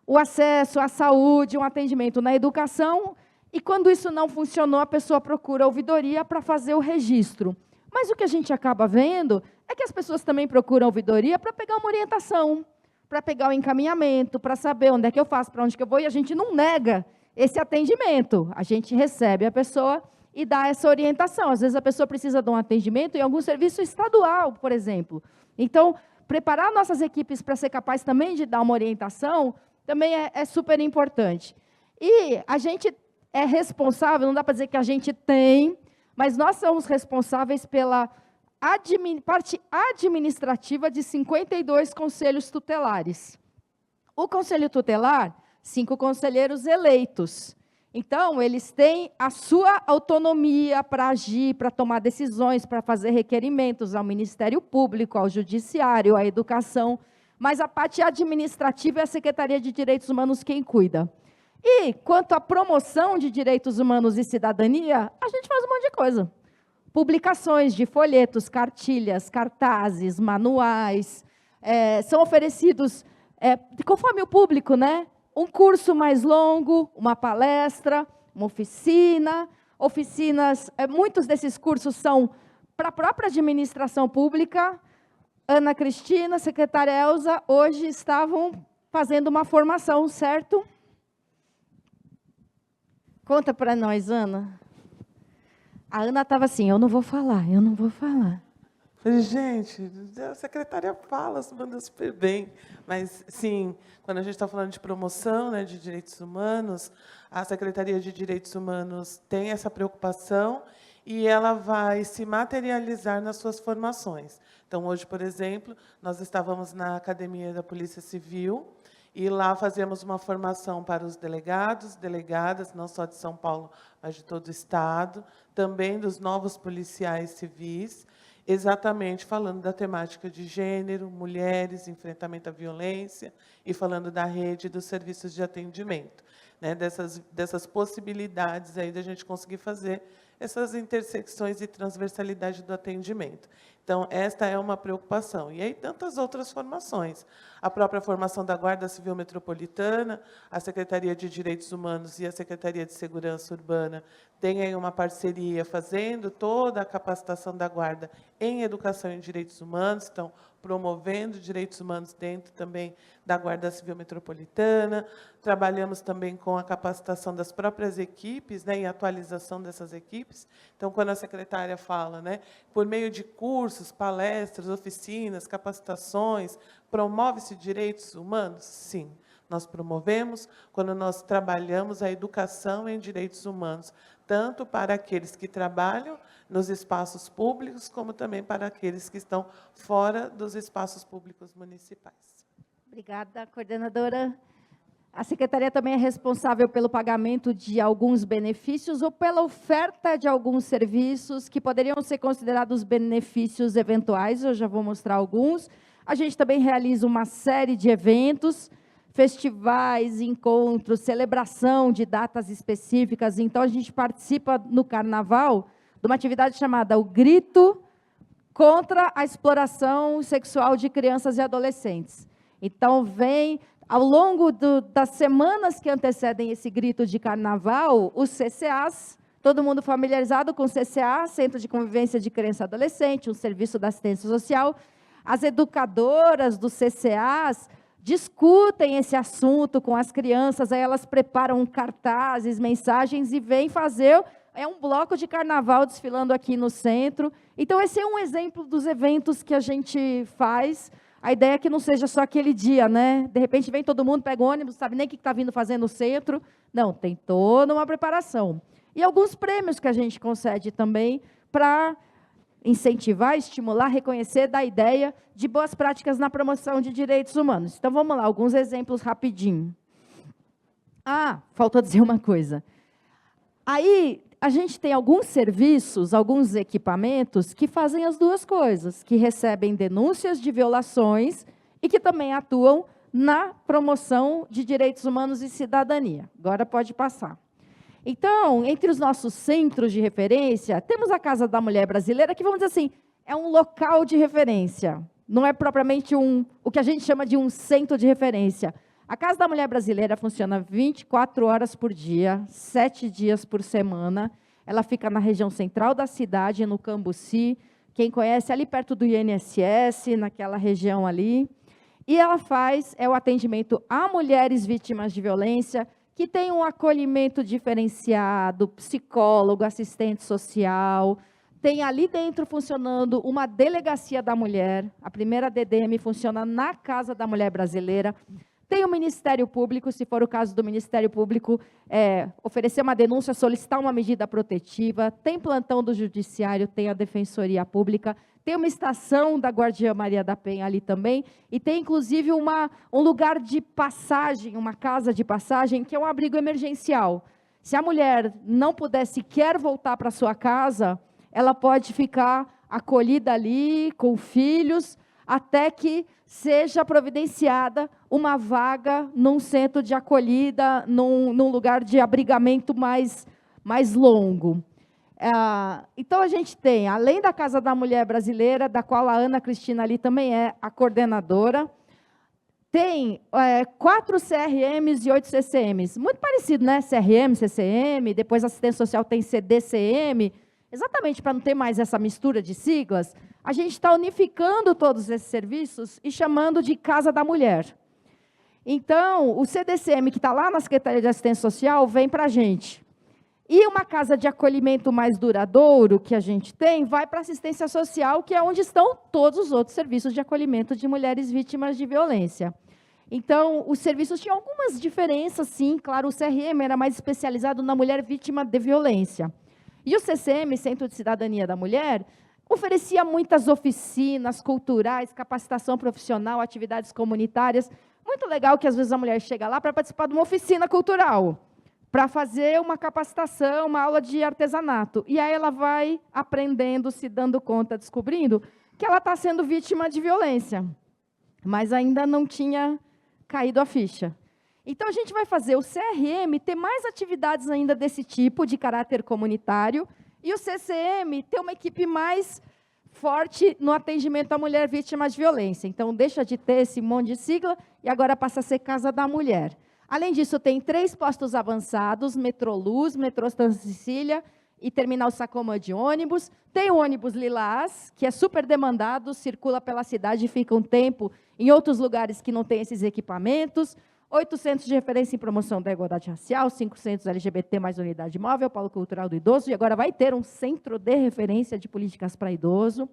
o acesso à saúde, um atendimento na educação, e quando isso não funcionou, a pessoa procura a ouvidoria para fazer o registro. Mas o que a gente acaba vendo é que as pessoas também procuram a ouvidoria para pegar uma orientação, para pegar o encaminhamento, para saber onde é que eu faço, para onde que eu vou, e a gente não nega esse atendimento. A gente recebe a pessoa e dá essa orientação. Às vezes a pessoa precisa de um atendimento em algum serviço estadual, por exemplo. Então, preparar nossas equipes para ser capaz também de dar uma orientação também é super importante. E a gente é responsável, não dá para dizer que a gente tem, mas nós somos responsáveis pela parte administrativa de 52 conselhos tutelares. O conselho tutelar, 5 conselheiros eleitos. Então, eles têm a sua autonomia para agir, para tomar decisões, para fazer requerimentos ao Ministério Público, ao Judiciário, à Educação, mas a parte administrativa é a Secretaria de Direitos Humanos quem cuida. E, quanto à promoção de direitos humanos e cidadania, a gente faz um monte de coisa. Publicações de folhetos, cartilhas, cartazes, manuais, são oferecidos, conforme o público, né? Um curso mais longo, uma palestra, uma oficina, oficinas, muitos desses cursos são para a própria administração pública. Ana Cristina, secretária Elza, hoje estavam fazendo uma formação, certo? Conta para nós, Ana. A Ana estava assim, eu não vou falar. Falei, gente, a secretária fala, manda super bem. Mas, sim, quando a gente está falando de promoção, né, de direitos humanos, a Secretaria de Direitos Humanos tem essa preocupação e ela vai se materializar nas suas formações. Então, hoje, por exemplo, nós estávamos na Academia da Polícia Civil, e lá fazemos uma formação para os delegados, delegadas, não só de São Paulo, mas de todo o Estado, também dos novos policiais civis, exatamente falando da temática de gênero, mulheres, enfrentamento à violência, e falando da rede dos serviços de atendimento, né, dessas possibilidades aí de a gente conseguir fazer essas intersecções e transversalidade do atendimento. Então, esta é uma preocupação. E aí, tantas outras formações. A própria formação da Guarda Civil Metropolitana, a Secretaria de Direitos Humanos e a Secretaria de Segurança Urbana têm aí uma parceria fazendo toda a capacitação da Guarda em Educação em Direitos Humanos. Então, promovendo direitos humanos dentro também da Guarda Civil Metropolitana. Trabalhamos também com a capacitação das próprias equipes, né, e atualização dessas equipes. Então, quando a secretária fala, né, por meio de cursos, palestras, oficinas, capacitações, promove-se direitos humanos? Sim. Nós promovemos quando nós trabalhamos a educação em direitos humanos, tanto para aqueles que trabalham nos espaços públicos, como também para aqueles que estão fora dos espaços públicos municipais. Obrigada, coordenadora. A secretaria também é responsável pelo pagamento de alguns benefícios ou pela oferta de alguns serviços que poderiam ser considerados benefícios eventuais. Eu já vou mostrar alguns. A gente também realiza uma série de eventos, festivais, encontros, celebração de datas específicas. Então, a gente participa no Carnaval de uma atividade chamada o Grito contra a Exploração Sexual de Crianças e Adolescentes. Então, vem, ao longo das semanas que antecedem esse grito de Carnaval, os CCAs, todo mundo familiarizado com o CCA, Centro de Convivência de Criança e Adolescente, um serviço da assistência social, as educadoras dos CCAs discutem esse assunto com as crianças, aí elas preparam cartazes, mensagens e vêm fazer um bloco de carnaval desfilando aqui no centro. Então, esse é um exemplo dos eventos que a gente faz. A ideia é que não seja só aquele dia, né? De repente vem todo mundo, pega o ônibus, sabe nem o que está vindo fazer no centro. Não, tem toda uma preparação. E alguns prêmios que a gente concede também para incentivar, estimular, reconhecer da ideia de boas práticas na promoção de direitos humanos. Então, vamos lá, alguns exemplos rapidinho. Faltou dizer uma coisa. Aí, a gente tem alguns serviços, alguns equipamentos que fazem as duas coisas, que recebem denúncias de violações e que também atuam na promoção de direitos humanos e cidadania. Agora pode passar. Então, entre os nossos centros de referência, temos a Casa da Mulher Brasileira, que, vamos dizer assim, é um local de referência. Não é propriamente o que a gente chama de um centro de referência. A Casa da Mulher Brasileira funciona 24 horas por dia, 7 dias por semana. Ela fica na região central da cidade, no Cambuci. Quem conhece, ali perto do INSS, naquela região ali. E ela faz o atendimento a mulheres vítimas de violência, que tem um acolhimento diferenciado, psicólogo, assistente social. Tem ali dentro funcionando uma delegacia da mulher. A primeira DDM funciona na Casa da Mulher Brasileira. Tem o Ministério Público, se for o caso do Ministério Público, oferecer uma denúncia, solicitar uma medida protetiva. Tem plantão do Judiciário, tem a Defensoria Pública. Tem uma estação da Guardiã Maria da Penha ali também, e tem, inclusive, um lugar de passagem, uma casa de passagem, que é um abrigo emergencial. Se a mulher não puder sequer voltar para sua casa, ela pode ficar acolhida ali, com filhos, até que seja providenciada uma vaga num centro de acolhida, num lugar de abrigamento mais longo. Então, a gente tem, além da Casa da Mulher Brasileira, da qual a Ana Cristina ali também é a coordenadora, tem 4 CRMs e 8 CCMs. Muito parecido, né? CRM, CCM, depois assistência social tem CDCM. Exatamente para não ter mais essa mistura de siglas, a gente está unificando todos esses serviços e chamando de Casa da Mulher. Então, o CDCM, que está lá na Secretaria de Assistência Social, vem para a gente. E uma casa de acolhimento mais duradouro que a gente tem, vai para a assistência social, que é onde estão todos os outros serviços de acolhimento de mulheres vítimas de violência. Então, os serviços tinham algumas diferenças, sim. Claro, o CRM era mais especializado na mulher vítima de violência. E o CCM, Centro de Cidadania da Mulher, oferecia muitas oficinas culturais, capacitação profissional, atividades comunitárias. Muito legal que, às vezes, a mulher chega lá para participar de uma oficina cultural, para fazer uma capacitação, uma aula de artesanato. E aí ela vai aprendendo, se dando conta, descobrindo que ela está sendo vítima de violência, mas ainda não tinha caído a ficha. Então, a gente vai fazer o CRM ter mais atividades ainda desse tipo, de caráter comunitário, e o CCM ter uma equipe mais forte no atendimento à mulher vítima de violência. Então, deixa de ter esse monte de sigla e agora passa a ser Casa da Mulher. Além disso, tem 3 postos avançados, Metroluz, Metrô Santa Cecília e terminal Sacomã de ônibus. Tem o ônibus Lilás, que é super demandado, circula pela cidade e fica um tempo em outros lugares que não tem esses equipamentos. 8 centros de referência em promoção da igualdade racial, 5 centros LGBT mais unidade móvel, polo cultural do idoso, e agora vai ter um centro de referência de políticas para idoso.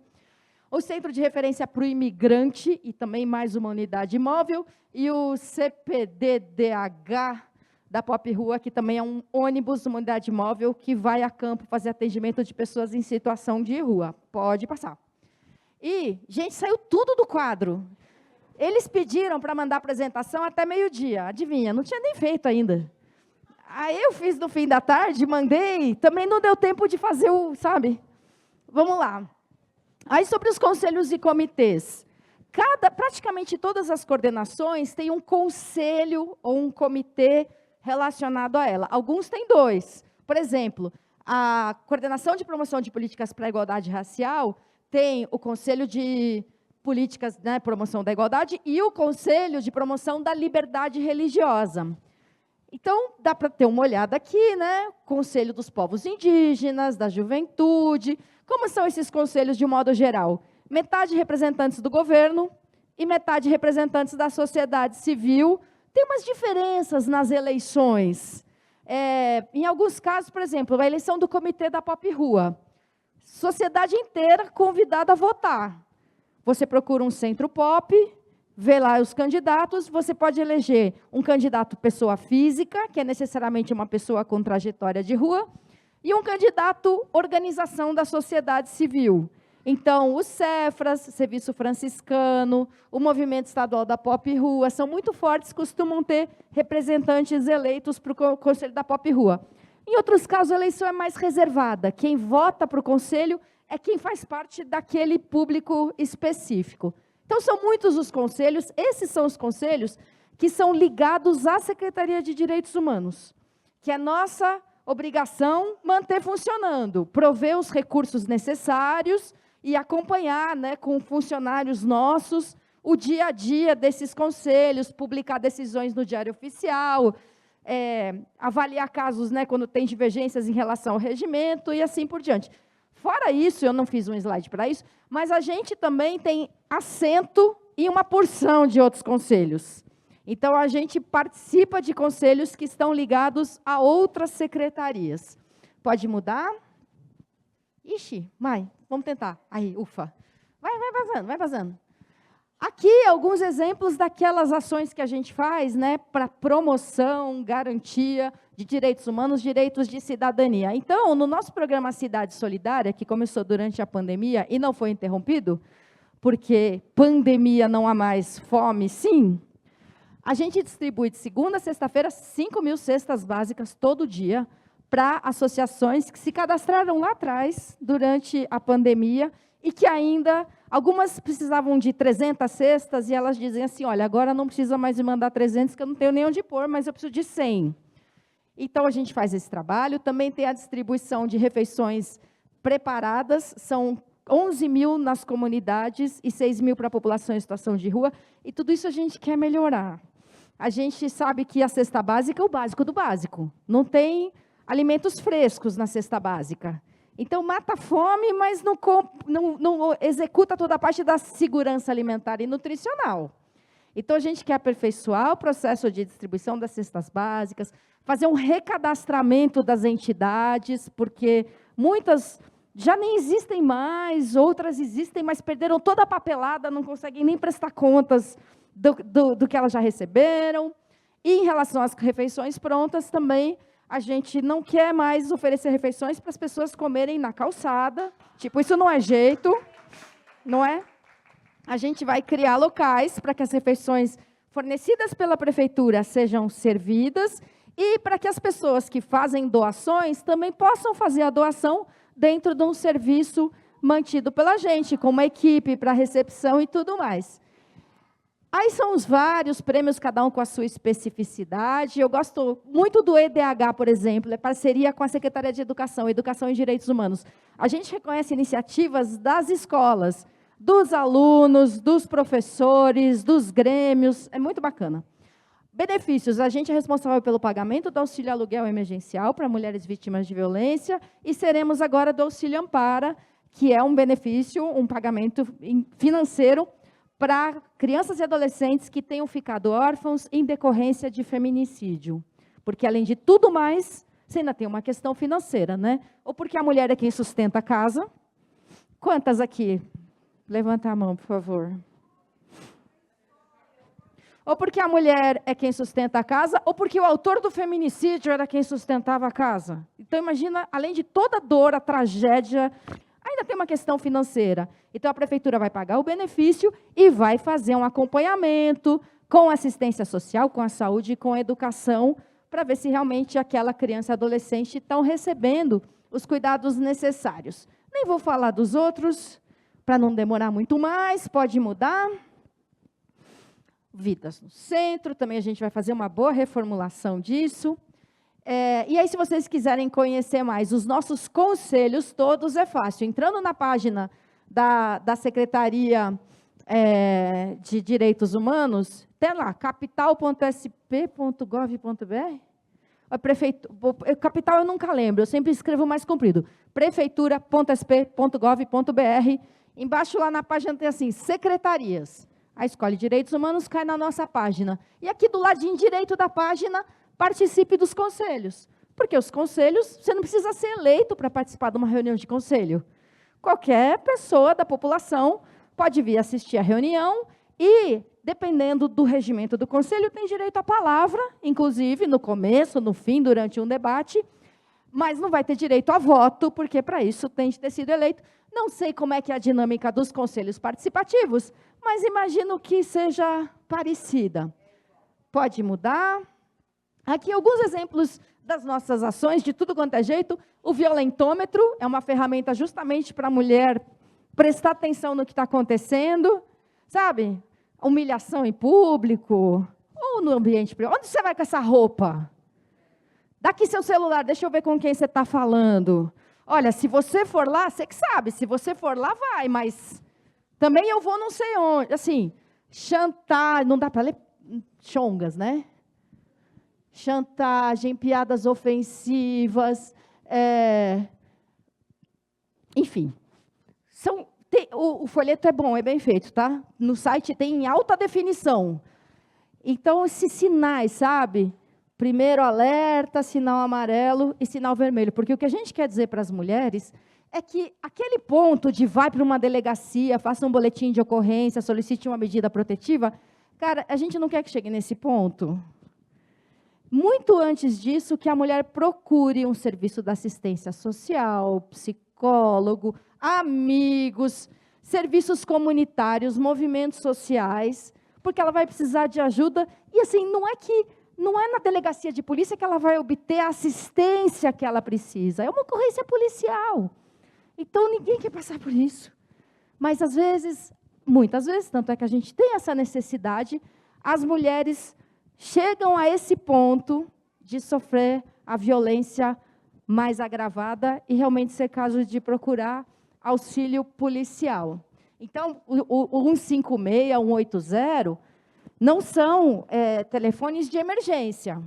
O centro de referência para o imigrante, e também mais uma unidade móvel, e o CPDDH da Pop Rua, que também é um ônibus, uma unidade móvel, que vai a campo fazer atendimento de pessoas em situação de rua. Pode passar. E, gente, saiu tudo do quadro. Eles pediram para mandar a apresentação até meio-dia. Adivinha, não tinha nem feito ainda. Aí eu fiz no fim da tarde, mandei, também não deu tempo de fazer o, sabe? Vamos lá. Aí sobre os conselhos e comitês. Praticamente todas as coordenações têm um conselho ou um comitê relacionado a ela. Alguns têm 2. Por exemplo, a Coordenação de Promoção de Políticas para a Igualdade Racial tem o Conselho de Políticas, né, Promoção da Igualdade e o Conselho de Promoção da Liberdade Religiosa. Então, dá para ter uma olhada aqui, né? Conselho dos Povos Indígenas, da Juventude. Como são esses conselhos de modo geral? Metade representantes do governo e metade representantes da sociedade civil. Tem umas diferenças nas eleições. Em alguns casos, por exemplo, a eleição do comitê da Pop Rua. Sociedade inteira convidada a votar. Você procura um centro pop, vê lá os candidatos, você pode eleger um candidato pessoa física, que é necessariamente uma pessoa com trajetória de rua, e um candidato organização da sociedade civil. Então, o Cefras, Serviço Franciscano, o Movimento Estadual da Pop Rua, são muito fortes, costumam ter representantes eleitos para o Conselho da Pop Rua. Em outros casos, a eleição é mais reservada. Quem vota para o Conselho é quem faz parte daquele público específico. Então, são muitos os conselhos. Esses são os conselhos que são ligados à Secretaria de Direitos Humanos, que é nossa obrigação manter funcionando, prover os recursos necessários e acompanhar, né, com funcionários nossos o dia a dia desses conselhos, publicar decisões no Diário Oficial, avaliar casos, né, quando tem divergências em relação ao regimento e assim por diante. Fora isso, eu não fiz um slide para isso, mas a gente também tem assento em uma porção de outros conselhos. Então, a gente participa de conselhos que estão ligados a outras secretarias. Pode mudar? Ixi, vai, vamos tentar. Aí, ufa. Vai vazando, vai vazando. Aqui, alguns exemplos daquelas ações que a gente faz, né, para promoção, garantia de direitos humanos, direitos de cidadania. Então, no nosso programa Cidade Solidária, que começou durante a pandemia e não foi interrompido, porque pandemia não há mais, fome sim, a gente distribui de segunda a sexta-feira 5.000 cestas básicas todo dia para associações que se cadastraram lá atrás, durante a pandemia, e que ainda, algumas precisavam de 300 cestas, e elas dizem assim, olha, agora não precisa mais me mandar 300, que eu não tenho nem onde pôr, mas eu preciso de 100. Então, a gente faz esse trabalho. Também tem a distribuição de refeições preparadas, são 11.000 nas comunidades e 6.000 para a população em situação de rua, e tudo isso a gente quer melhorar. A gente sabe que a cesta básica é o básico do básico. Não tem alimentos frescos na cesta básica. Então, mata a fome, mas não executa toda a parte da segurança alimentar e nutricional. Então, a gente quer aperfeiçoar o processo de distribuição das cestas básicas, fazer um recadastramento das entidades, porque muitas já nem existem mais, outras existem, mas perderam toda a papelada, não conseguem nem prestar contas do que elas já receberam. E, em relação às refeições prontas, também, a gente não quer mais oferecer refeições para as pessoas comerem na calçada. Tipo, isso não é jeito, não é? A gente vai criar locais para que as refeições fornecidas pela prefeitura sejam servidas e para que as pessoas que fazem doações também possam fazer a doação dentro de um serviço mantido pela gente, com uma equipe para recepção e tudo mais. Aí são os vários prêmios, cada um com a sua especificidade. Eu gosto muito do EDH, por exemplo, é parceria com a Secretaria de Educação e Direitos Humanos. A gente reconhece iniciativas das escolas, dos alunos, dos professores, dos grêmios, é muito bacana. Benefícios. A gente é responsável pelo pagamento do auxílio aluguel emergencial para mulheres vítimas de violência e seremos agora do auxílio Ampara, que é um benefício, um pagamento financeiro para crianças e adolescentes que tenham ficado órfãos em decorrência de feminicídio. Porque, além de tudo mais, você ainda tem uma questão financeira, né? Ou porque a mulher é quem sustenta a casa. Quantas aqui? Levanta a mão, por favor. Ou porque a mulher é quem sustenta a casa, ou porque o autor do feminicídio era quem sustentava a casa. Então, imagina, além de toda a dor, a tragédia, ainda tem uma questão financeira. Então, a prefeitura vai pagar o benefício e vai fazer um acompanhamento com assistência social, com a saúde e com a educação, para ver se realmente aquela criança e adolescente estão recebendo os cuidados necessários. Nem vou falar dos outros, para não demorar muito mais, pode mudar. Vidas no Centro, também a gente vai fazer uma boa reformulação disso. E aí, se vocês quiserem conhecer mais os nossos conselhos todos, é fácil. Entrando na página da Secretaria de Direitos Humanos, tem lá, capital.sp.gov.br. Capital eu nunca lembro, eu sempre escrevo mais comprido. prefeitura.sp.gov.br. Embaixo lá na página tem assim, secretarias. A Escolhe Direitos Humanos cai na nossa página. E aqui do ladinho direito da página, participe dos conselhos. Porque os conselhos, você não precisa ser eleito para participar de uma reunião de conselho. Qualquer pessoa da população pode vir assistir a reunião e, dependendo do regimento do conselho, tem direito à palavra, inclusive no começo, no fim, durante um debate, mas não vai ter direito a voto, porque para isso tem de ter sido eleito. Não sei como é que é a dinâmica dos conselhos participativos, mas imagino que seja parecida. Pode mudar. Aqui alguns exemplos das nossas ações, de tudo quanto é jeito. O violentômetro é uma ferramenta justamente para a mulher prestar atenção no que está acontecendo, sabe? Humilhação em público, ou no ambiente privado. Onde você vai com essa roupa? Dá aqui seu celular, deixa eu ver com quem você está falando. Olha, se você for lá, você que sabe, se você for lá, vai, mas também eu vou não sei onde. Assim, chantagem, não dá para ler chongas, né? Chantagem, piadas ofensivas, enfim. O folheto é bom, é bem feito, tá? No site tem em alta definição. Então, esses sinais, sabe? Primeiro alerta, sinal amarelo e sinal vermelho. Porque o que a gente quer dizer para as mulheres é que aquele ponto de vai para uma delegacia, faça um boletim de ocorrência, solicite uma medida protetiva, cara, a gente não quer que chegue nesse ponto. Muito antes disso, que a mulher procure um serviço de assistência social, psicólogo, amigos, serviços comunitários, movimentos sociais, porque ela vai precisar de ajuda. E assim, não é na delegacia de polícia que ela vai obter a assistência que ela precisa. É uma ocorrência policial. Então, ninguém quer passar por isso. Mas, às vezes, muitas vezes, tanto é que a gente tem essa necessidade, as mulheres chegam a esse ponto de sofrer a violência mais agravada e realmente ser caso de procurar auxílio policial. Então, o 156, 180, não são telefones de emergência.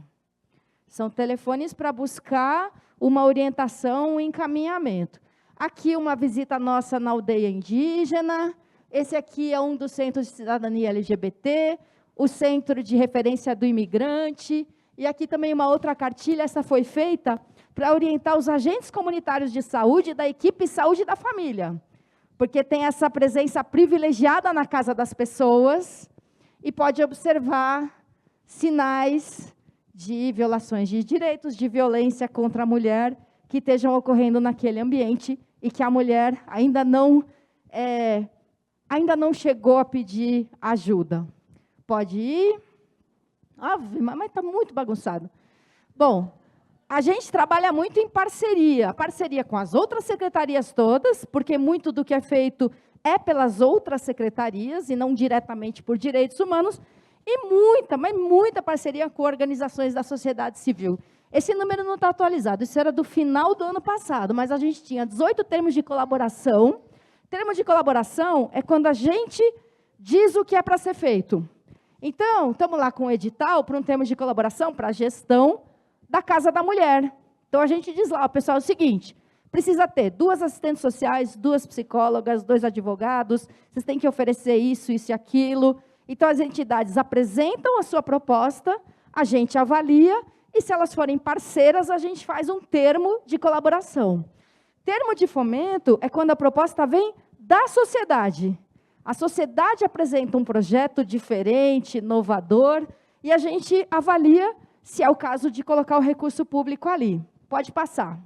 São telefones para buscar uma orientação, um encaminhamento. Aqui, uma visita nossa na aldeia indígena. Esse aqui é um dos centros de cidadania LGBT, o Centro de Referência do Imigrante. E aqui também uma outra cartilha, essa foi feita para orientar os agentes comunitários de saúde da equipe Saúde da Família. Porque tem essa presença privilegiada na casa das pessoas e pode observar sinais de violações de direitos, de violência contra a mulher que estejam ocorrendo naquele ambiente e que a mulher ainda não chegou a pedir ajuda. Pode ir? Mas está muito bagunçado. Bom, a gente trabalha muito em parceria com as outras secretarias todas, porque muito do que é feito é pelas outras secretarias e não diretamente por direitos humanos, e muita parceria com organizações da sociedade civil. Esse número não está atualizado, isso era do final do ano passado, mas a gente tinha 18 termos de colaboração. Termo de colaboração é quando a gente diz o que é para ser feito. Então, estamos lá com o edital para um termo de colaboração para a gestão da Casa da Mulher. Então, a gente diz lá, pessoal, é o seguinte, precisa ter 2 assistentes sociais, 2 psicólogas, 2 advogados, vocês têm que oferecer isso, isso e aquilo. Então, as entidades apresentam a sua proposta, a gente avalia, e se elas forem parceiras, a gente faz um termo de colaboração. Termo de fomento é quando a proposta vem da sociedade. A sociedade apresenta um projeto diferente, inovador, e a gente avalia se é o caso de colocar o recurso público ali. Pode passar.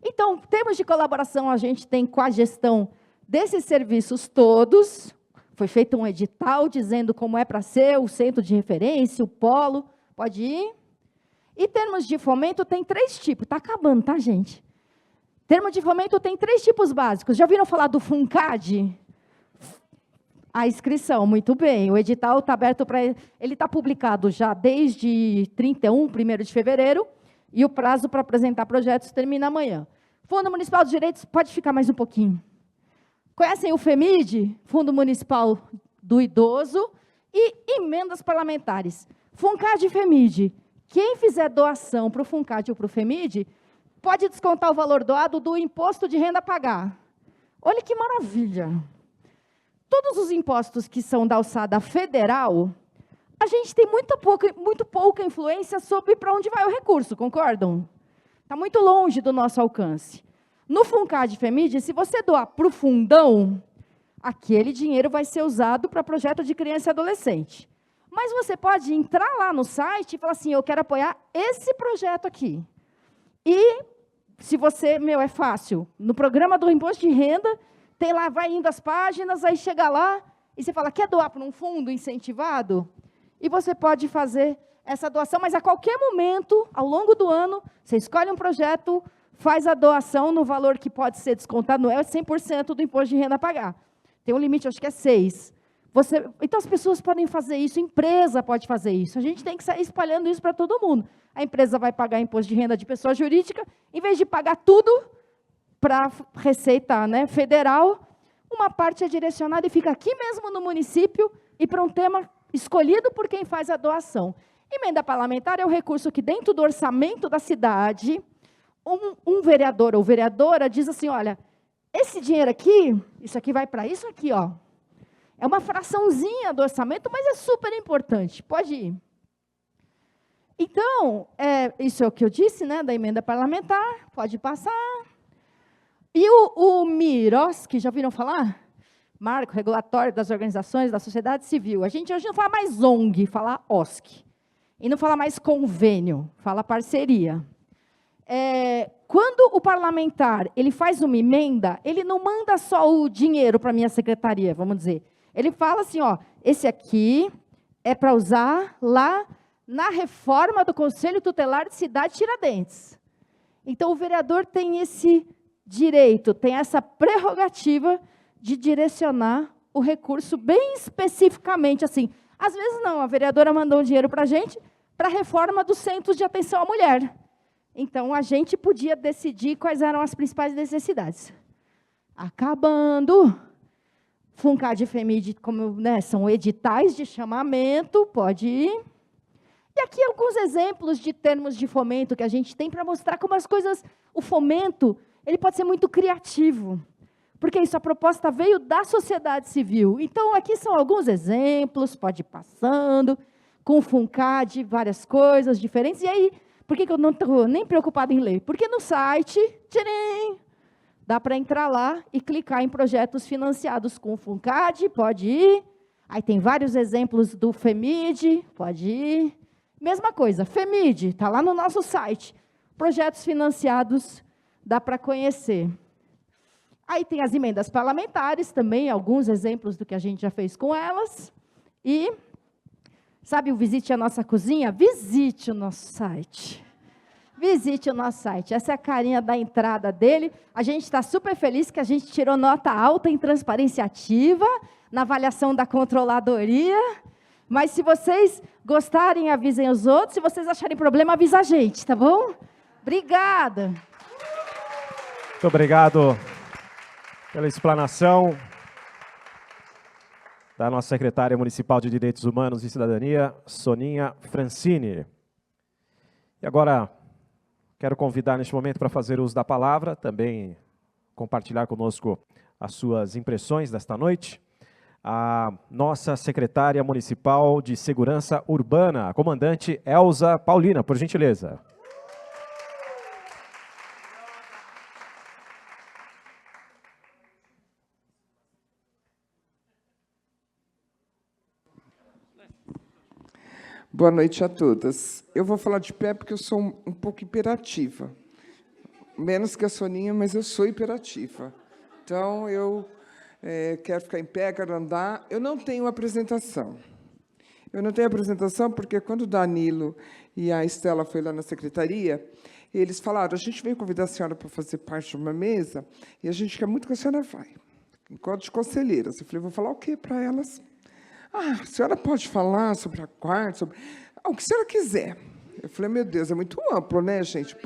Então, termos de colaboração a gente tem com a gestão desses serviços todos. Foi feito um edital dizendo como é para ser o centro de referência, o polo. Pode ir. E termos de fomento tem 3 tipos. Está acabando, tá, gente? Termo de fomento tem 3 tipos básicos. Já ouviram falar do FUNCAD? A inscrição, muito bem. O edital está aberto para... Ele está publicado já desde 1º de fevereiro, e o prazo para apresentar projetos termina amanhã. Fundo Municipal dos Direitos, pode ficar mais um pouquinho. Conhecem o FEMID, Fundo Municipal do Idoso, e emendas parlamentares. FUNCAD e FEMID. Quem fizer doação para o FUNCAD ou para o FEMID, pode descontar o valor doado do imposto de renda a pagar. Olha que maravilha! Todos os impostos que são da alçada federal, a gente tem muito pouca influência sobre para onde vai o recurso, concordam? Está muito longe do nosso alcance. No FUNCAD e FEMID, se você doar para o fundão, aquele dinheiro vai ser usado para projeto de criança e adolescente. Mas você pode entrar lá no site e falar assim, eu quero apoiar esse projeto aqui. E, se você, é fácil, no programa do imposto de renda, tem lá, vai indo as páginas, aí chega lá, e você fala, quer doar para um fundo incentivado? E você pode fazer essa doação, mas a qualquer momento, ao longo do ano, você escolhe um projeto, faz a doação no valor que pode ser descontado, não é 100% do imposto de renda a pagar. Tem um limite, acho que é 6%. Então, as pessoas podem fazer isso, a empresa pode fazer isso. A gente tem que sair espalhando isso para todo mundo. A empresa vai pagar imposto de renda de pessoa jurídica, em vez de pagar tudo para a Receita Federal, uma parte é direcionada e fica aqui mesmo no município e para um tema escolhido por quem faz a doação. Emenda parlamentar é o recurso que, dentro do orçamento da cidade, um vereador ou vereadora diz assim, olha, esse dinheiro aqui, isso aqui vai para isso aqui, ó. É uma fraçãozinha do orçamento, mas é super importante. Pode ir. Então, isso é o que eu disse, da emenda parlamentar. Pode passar. E o MIROS, que já ouviram falar? Marco Regulatório das Organizações da Sociedade Civil. A gente hoje não fala mais ONG, fala OSC. E não fala mais convênio, fala parceria. Quando o parlamentar ele faz uma emenda, ele não manda só o dinheiro para a minha secretaria, vamos dizer. Ele fala assim, ó, esse aqui é para usar lá na reforma do Conselho Tutelar de Cidade Tiradentes. Então, o vereador tem esse direito, tem essa prerrogativa de direcionar o recurso bem especificamente, assim. Às vezes não, a vereadora mandou um dinheiro para a gente para a reforma dos centros de atenção à mulher. Então, a gente podia decidir quais eram as principais necessidades. Acabando... FUNCAD e FEMID, como são editais de chamamento, pode ir. E aqui alguns exemplos de termos de fomento que a gente tem para mostrar como as coisas, o fomento, ele pode ser muito criativo. Porque isso, a proposta veio da sociedade civil. Então, aqui são alguns exemplos, pode ir passando, com o FUNCAD, várias coisas diferentes. E aí, por que eu não estou nem preocupada em ler? Porque no site, tcharam, dá para entrar lá e clicar em projetos financiados com o FUNCAD, pode ir. Aí tem vários exemplos do FEMID, pode ir. Mesma coisa, FEMID, está lá no nosso site. Projetos financiados, dá para conhecer. Aí tem as emendas parlamentares também, alguns exemplos do que a gente já fez com elas. E, sabe o Visite a Nossa Cozinha? Visite o nosso site. Visite o nosso site. Essa é a carinha da entrada dele. A gente está super feliz que a gente tirou nota alta em transparência ativa, na avaliação da controladoria. Mas se vocês gostarem, avisem os outros. Se vocês acharem problema, avisa a gente, tá bom? Obrigada. Muito obrigado pela explanação. da nossa secretária municipal de Direitos Humanos e Cidadania, Soninha Francini. E agora, quero convidar neste momento para fazer uso da palavra, também compartilhar conosco as suas impressões desta noite, a nossa secretária municipal de Segurança Urbana, a comandante Elza Paulina, por gentileza. Boa noite a todas. Eu vou falar de pé porque eu sou um pouco hiperativa. Menos que a Soninha, mas eu sou hiperativa. Então, eu quero ficar em pé, quero andar. Eu não tenho apresentação. Eu não tenho apresentação porque, quando o Danilo e a Estela foram lá na secretaria, eles falaram, a gente veio convidar a senhora para fazer parte de uma mesa e a gente quer muito que a senhora vá. Enquanto de conselheiras. Eu falei, vou falar o quê para elas? Ah, a senhora pode falar sobre a quarta, sobre o que a senhora quiser. Eu falei, meu Deus, é muito amplo, né, gente?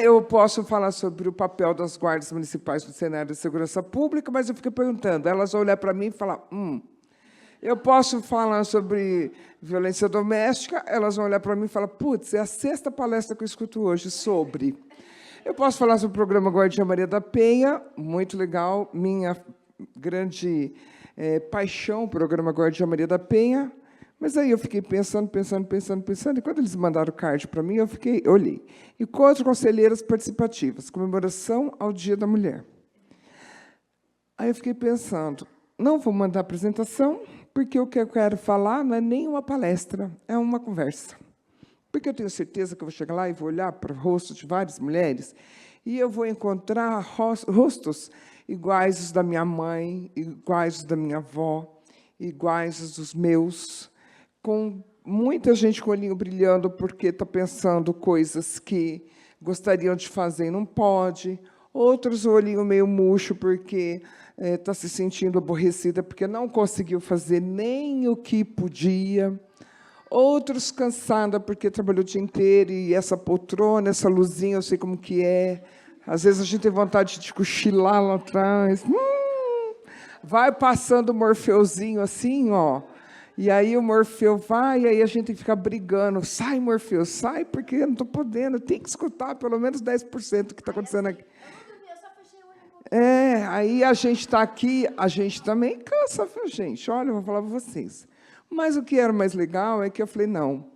Eu posso falar sobre o papel das guardas municipais no cenário de segurança pública, mas eu fiquei perguntando, elas vão olhar para mim e falar, Eu posso falar sobre violência doméstica, elas vão olhar para mim e falar, putz, é a 6ª palestra que eu escuto hoje sobre. Eu posso falar sobre o programa Guardia Maria da Penha, muito legal, minha grande paixão, o programa Guardia Maria da Penha, mas aí eu fiquei pensando, e quando eles mandaram o card para mim, eu olhei. Encontro conselheiras participativas, comemoração ao Dia da Mulher. Aí eu fiquei pensando, não vou mandar apresentação, porque o que eu quero falar não é nem uma palestra, é uma conversa. Porque eu tenho certeza que eu vou chegar lá e vou olhar para o rosto de várias mulheres e eu vou encontrar rostos iguais os da minha mãe, iguais os da minha avó, iguais os dos meus, com muita gente com o olhinho brilhando porque está pensando coisas que gostariam de fazer e não pode, outros o olhinho meio murcho porque está se sentindo aborrecida porque não conseguiu fazer nem o que podia, outros cansada porque trabalhou o dia inteiro e essa poltrona, essa luzinha, eu sei como que é. Às vezes a gente tem vontade de cochilar lá atrás. Vai passando o Morfeuzinho assim, ó. E aí o Morfeu vai, e aí a gente tem que ficar brigando. Sai, Morfeu, sai, porque eu não estou podendo. Tem que escutar pelo menos 10% do que está acontecendo aqui. Aí a gente está aqui, a gente também cansa, viu, gente? Olha, eu vou falar para vocês. Mas o que era mais legal é que eu falei, não,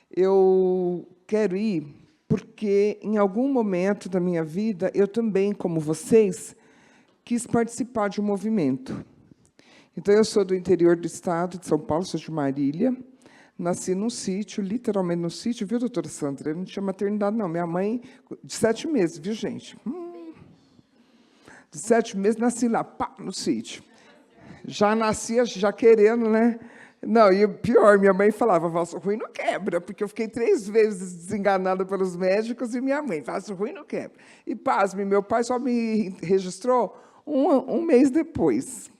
eu quero ir porque, em algum momento da minha vida, eu também, como vocês, quis participar de um movimento. Então, eu sou do interior do estado de São Paulo, sou de Marília, nasci num sítio, literalmente num sítio, viu, doutora Sandra? Eu não tinha maternidade, não. Minha mãe, de 7 meses, viu, gente? De 7 meses, nasci lá, pá, no sítio. Já nascia, já querendo, né? Não, e o pior, minha mãe falava, vaso ruim não quebra, porque eu fiquei 3 vezes desenganada pelos médicos e minha mãe, vaso ruim não quebra. E, pasme, meu pai só me registrou um mês depois.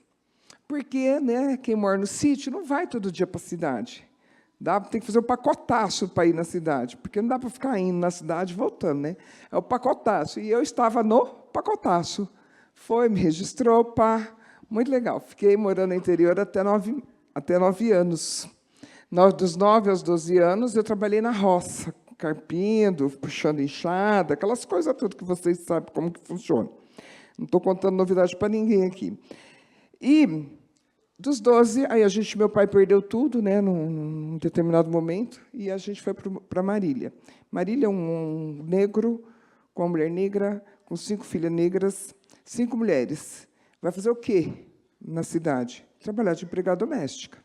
Porque, né, quem mora no sítio não vai todo dia para a cidade. Tem que fazer um pacotaço para ir na cidade, porque não dá para ficar indo na cidade e voltando, né? É o pacotaço. E eu estava no pacotaço. Foi, me registrou, pá, muito legal. Fiquei morando no interior até 9 anos. Dos 9 aos 12 anos, eu trabalhei na roça, carpindo, puxando enxada, aquelas coisas tudo que vocês sabem como que funciona. Não estou contando novidade para ninguém aqui. E, dos 12, aí meu pai perdeu tudo, né, num determinado momento, e a gente foi para Marília. Marília é um negro, com uma mulher negra, com 5 filhas negras, 5 mulheres. Vai fazer o quê na cidade? Trabalhar de empregada doméstica.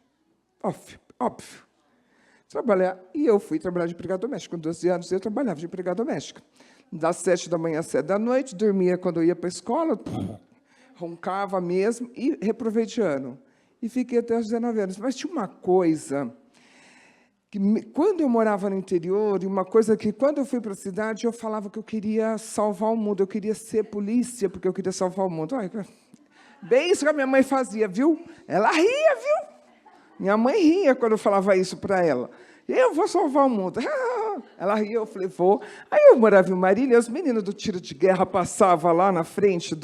Óbvio. E eu fui trabalhar de empregada doméstica. Com 12 anos, eu trabalhava de empregada doméstica. Das 7 da manhã às 7 da noite, dormia quando eu ia para a escola, roncava mesmo, e reprovei de ano. E fiquei até os 19 anos. Mas tinha uma coisa, que quando eu morava no interior, e uma coisa que, quando eu fui para a cidade, eu falava que eu queria salvar o mundo, eu queria ser polícia, porque eu queria salvar o mundo. Bem isso que a minha mãe fazia, viu? Ela ria, viu? Minha mãe ria quando eu falava isso para ela. Eu vou salvar o mundo. Ela riu, eu falei, vou. Aí eu morava em Marília, os meninos do tiro de guerra passavam lá na frente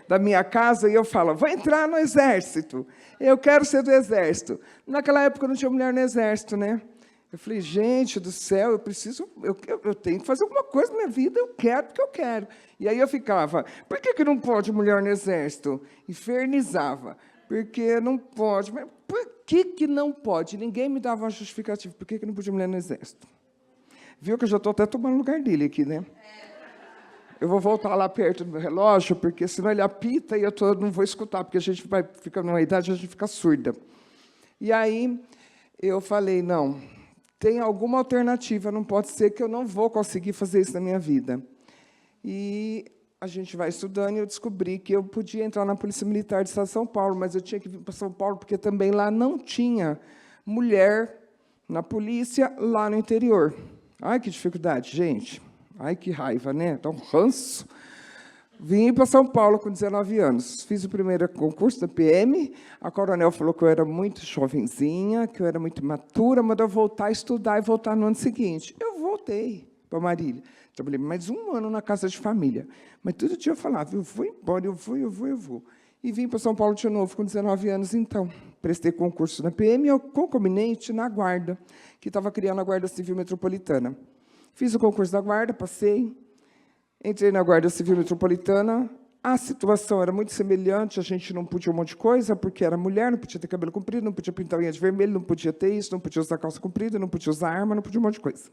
da minha casa e eu falava, vou entrar no exército. Eu quero ser do exército. Naquela época não tinha mulher no exército, né? Eu falei, gente do céu, eu tenho que fazer alguma coisa na minha vida, eu quero porque eu quero. E aí eu ficava, por que não pode mulher no exército? Infernizava, porque não pode. Mas por que não pode? Ninguém me dava uma justificativa. Por que não podia mulher no exército? Viu que eu já estou até tomando lugar dele aqui, né? Eu vou voltar lá perto do meu relógio, porque senão ele apita e eu não vou escutar, porque a gente vai ficar numa idade, a gente fica surda. E aí eu falei, não, tem alguma alternativa, não pode ser que eu não vou conseguir fazer isso na minha vida. E a gente vai estudando e eu descobri que eu podia entrar na Polícia Militar do Estado de São Paulo, mas eu tinha que vir para São Paulo, porque também lá não tinha mulher na polícia, lá no interior. Ai, que dificuldade, gente. Ai, que raiva, né? Dá um ranço. Vim para São Paulo com 19 anos. Fiz o primeiro concurso da PM. A coronel falou que eu era muito jovenzinha, que eu era muito imatura, mandou eu voltar a estudar e voltar no ano seguinte. Eu voltei para Marília. Trabalhei mais um ano na casa de família. Mas todo dia eu falava, eu vou embora, eu vou. E vim para São Paulo de novo com 19 anos, então. Prestei concurso na PM e concomitante na Guarda, que estava criando a Guarda Civil Metropolitana. Fiz o concurso da Guarda, passei, entrei na Guarda Civil Metropolitana. A situação era muito semelhante, a gente não podia um monte de coisa, porque era mulher, não podia ter cabelo comprido, não podia pintar unha de vermelho, não podia ter isso, não podia usar calça comprida, não podia usar arma, não podia um monte de coisa.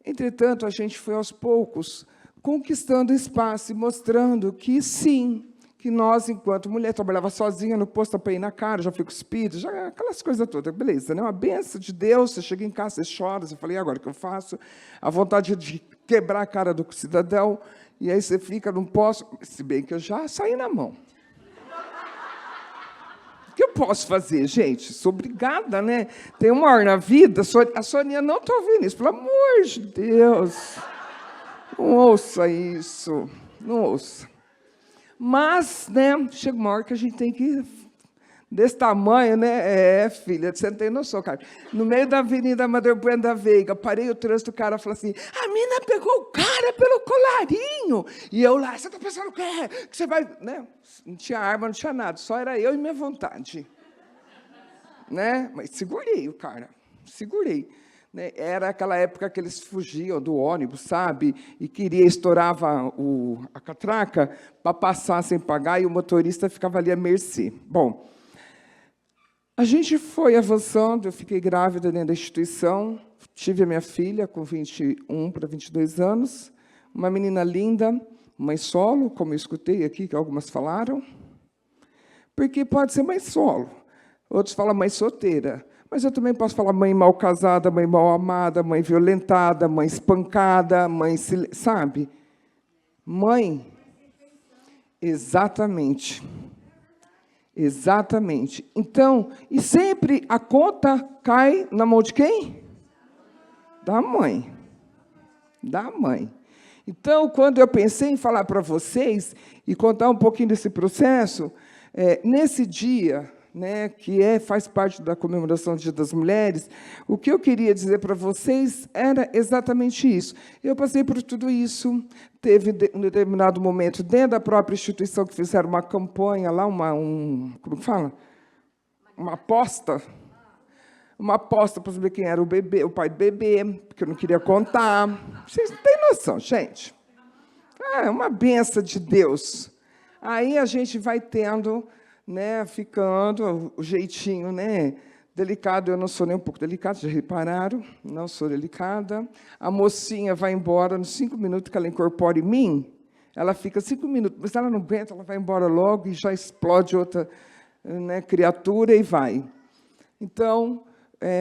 Entretanto, a gente foi, aos poucos, conquistando espaço e mostrando que, sim, que nós, enquanto mulher, trabalhava sozinha no posto, apanhei na cara, já fui cuspida, já aquelas coisas todas. Beleza, né? Uma benção de Deus, você chega em casa, você chora, você fala, e agora o que eu faço? A vontade de quebrar a cara do cidadão, e aí você fica, não posso, se bem que eu já saí na mão. O que eu posso fazer, gente? Sou obrigada, né? Tem uma hora na vida, a Soninha não está ouvindo isso, pelo amor de Deus. Não ouça isso, não ouça. Mas, né, chega uma hora que a gente tem que... Desse tamanho, né? Filha, você não tem noção, cara. No meio da Avenida Amador Bueno da Veiga, parei o trânsito, o cara falou assim, a mina pegou o cara pelo colarinho. E eu lá, você está pensando o quê? Que você vai... Né? Não tinha arma, não tinha nada, só era eu e minha vontade. Né? Mas segurei o cara, segurei. Né? Era aquela época que eles fugiam do ônibus, sabe? E estourava a catraca para passar sem pagar e o motorista ficava ali à mercê. Bom, a gente foi avançando, eu fiquei grávida dentro da instituição, tive a minha filha com 21 para 22 anos, uma menina linda, mãe solo, como eu escutei aqui, que algumas falaram, porque pode ser mãe solo, outros falam mãe solteira, mas eu também posso falar mãe mal casada, mãe mal amada, mãe violentada, mãe espancada, mãe... Sabe? Mãe. Exatamente. Exatamente. Então, e sempre a conta cai na mão de quem? Da mãe. Da mãe. Então, quando eu pensei em falar para vocês e contar um pouquinho desse processo, nesse dia... Né, que faz parte da comemoração do Dia das Mulheres, o que eu queria dizer para vocês era exatamente isso. Eu passei por tudo isso, teve um determinado momento, dentro da própria instituição, que fizeram uma campanha lá, como que fala? Uma aposta para saber quem era o pai do bebê, porque eu não queria contar. Vocês não têm noção, gente. É uma benção de Deus. Aí a gente vai tendo... Né, ficando o jeitinho, né, delicado. Eu não sou nem um pouco delicada, já repararam? Não sou delicada. A mocinha vai embora nos 5 minutos que ela incorpora em mim, ela fica 5 minutos, mas ela não aguenta, ela vai embora logo e já explode outra, né, criatura e vai. Então,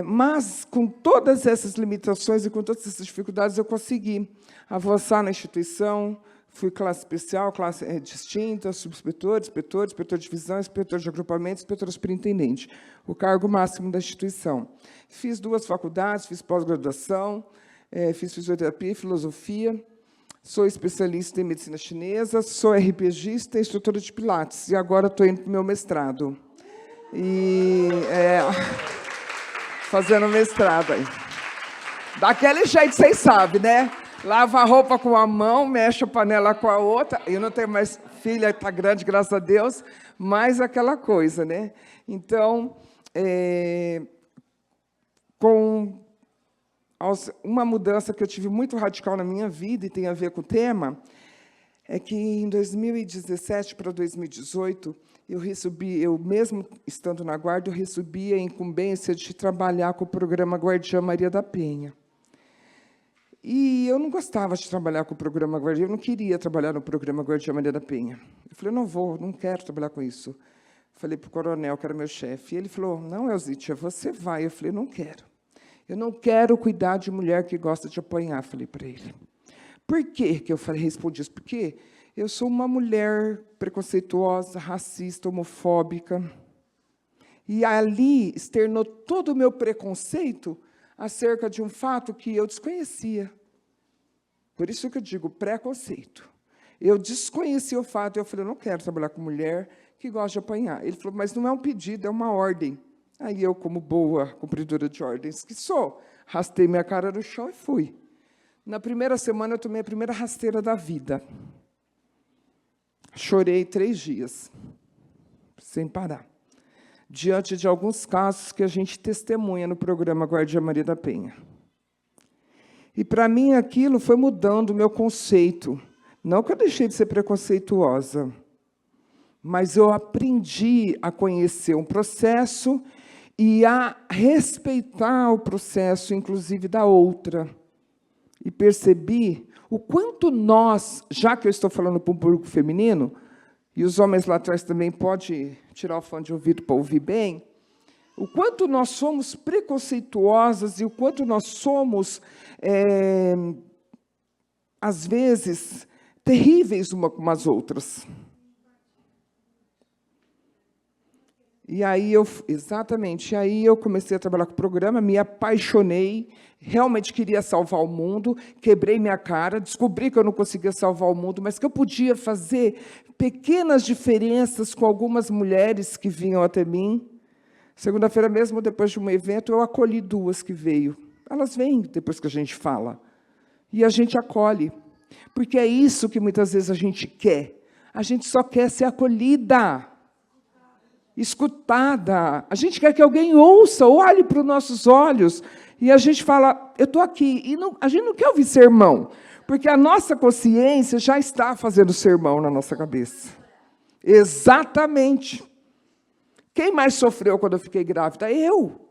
mas com todas essas limitações e com todas essas dificuldades, eu consegui avançar na instituição. Fui classe especial, classe distinta, subinspetor, inspetor de divisão, inspetor de agrupamento, inspetor superintendente, o cargo máximo da instituição. Fiz 2 faculdades, fiz pós-graduação, fiz fisioterapia e filosofia, sou especialista em medicina chinesa, sou RPGista e instrutora de pilates, e agora estou indo para o meu mestrado. fazendo mestrado aí. Daquele jeito, vocês sabem, né? Lava a roupa com uma mão, mexe a panela com a outra. Eu não tenho mais filha, está grande, graças a Deus, mas aquela coisa, né? Então, uma mudança que eu tive muito radical na minha vida, e tem a ver com o tema, é que em 2017 para 2018, eu mesmo estando na Guarda, eu recebi a incumbência de trabalhar com o programa Guardiã Maria da Penha. E eu não gostava de trabalhar com o programa Guardiã, eu não queria trabalhar no programa Guardiã Maria da Penha. Eu falei, não quero trabalhar com isso. Falei para o coronel, que era meu chefe, e ele falou, não, Elzítia, você vai. Eu falei, não quero. Eu não quero cuidar de mulher que gosta de apanhar, falei para ele. Por que eu respondi isso? Porque eu sou uma mulher preconceituosa, racista, homofóbica. E ali externou todo o meu preconceito acerca de um fato que eu desconhecia. Por isso que eu digo preconceito. Eu desconhecia o fato, e eu falei, eu não quero trabalhar com mulher que gosta de apanhar. Ele falou, mas não é um pedido, é uma ordem. Aí eu, como boa cumpridora de ordens que sou, rastei minha cara no chão e fui. Na primeira semana, eu tomei a primeira rasteira da vida. Chorei 3 dias, sem parar, diante de alguns casos que a gente testemunha no programa Guardiã Maria da Penha. E, para mim, aquilo foi mudando o meu conceito. Não que eu deixei de ser preconceituosa, mas eu aprendi a conhecer um processo e a respeitar o processo, inclusive, da outra. E percebi o quanto nós, já que eu estou falando para um público feminino, e os homens lá atrás também podem tirar o fone de ouvido para ouvir bem, o quanto nós somos preconceituosas e o quanto nós somos, às vezes, terríveis uma com as outras. E aí exatamente, aí eu comecei a trabalhar com o programa, me apaixonei, realmente queria salvar o mundo, quebrei minha cara, descobri que eu não conseguia salvar o mundo, mas que eu podia fazer pequenas diferenças com algumas mulheres que vinham até mim. Segunda-feira mesmo, depois de um evento, eu acolhi 2 que veio. Elas vêm depois que a gente fala. E a gente acolhe. Porque é isso que muitas vezes a gente quer. A gente só quer ser acolhida, escutada. A gente quer que alguém ouça, olhe para os nossos olhos. E a gente fala, eu estou aqui. E não, a gente não quer ouvir sermão, porque a nossa consciência já está fazendo sermão na nossa cabeça. Exatamente. Quem mais sofreu quando eu fiquei grávida? Eu.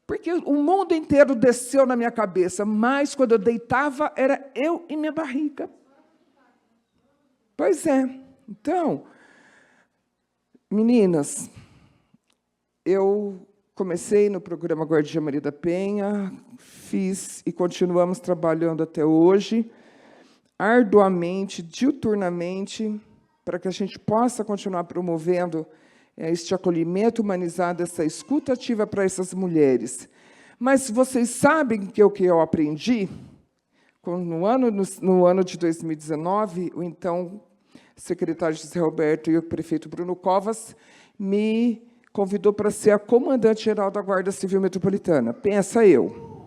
Porque o mundo inteiro desceu na minha cabeça, mas quando eu deitava, era eu e minha barriga. Pois é. Então, meninas, eu comecei no programa Guardiã Maria da Penha, fiz e continuamos trabalhando até hoje, arduamente, diuturnamente, para que a gente possa continuar promovendo este acolhimento humanizado, essa escuta ativa para essas mulheres. Mas vocês sabem que o que eu aprendi? No ano de 2019, o então secretário José Roberto e o prefeito Bruno Covas me convidou para ser a comandante-geral da Guarda Civil Metropolitana. Pensa eu.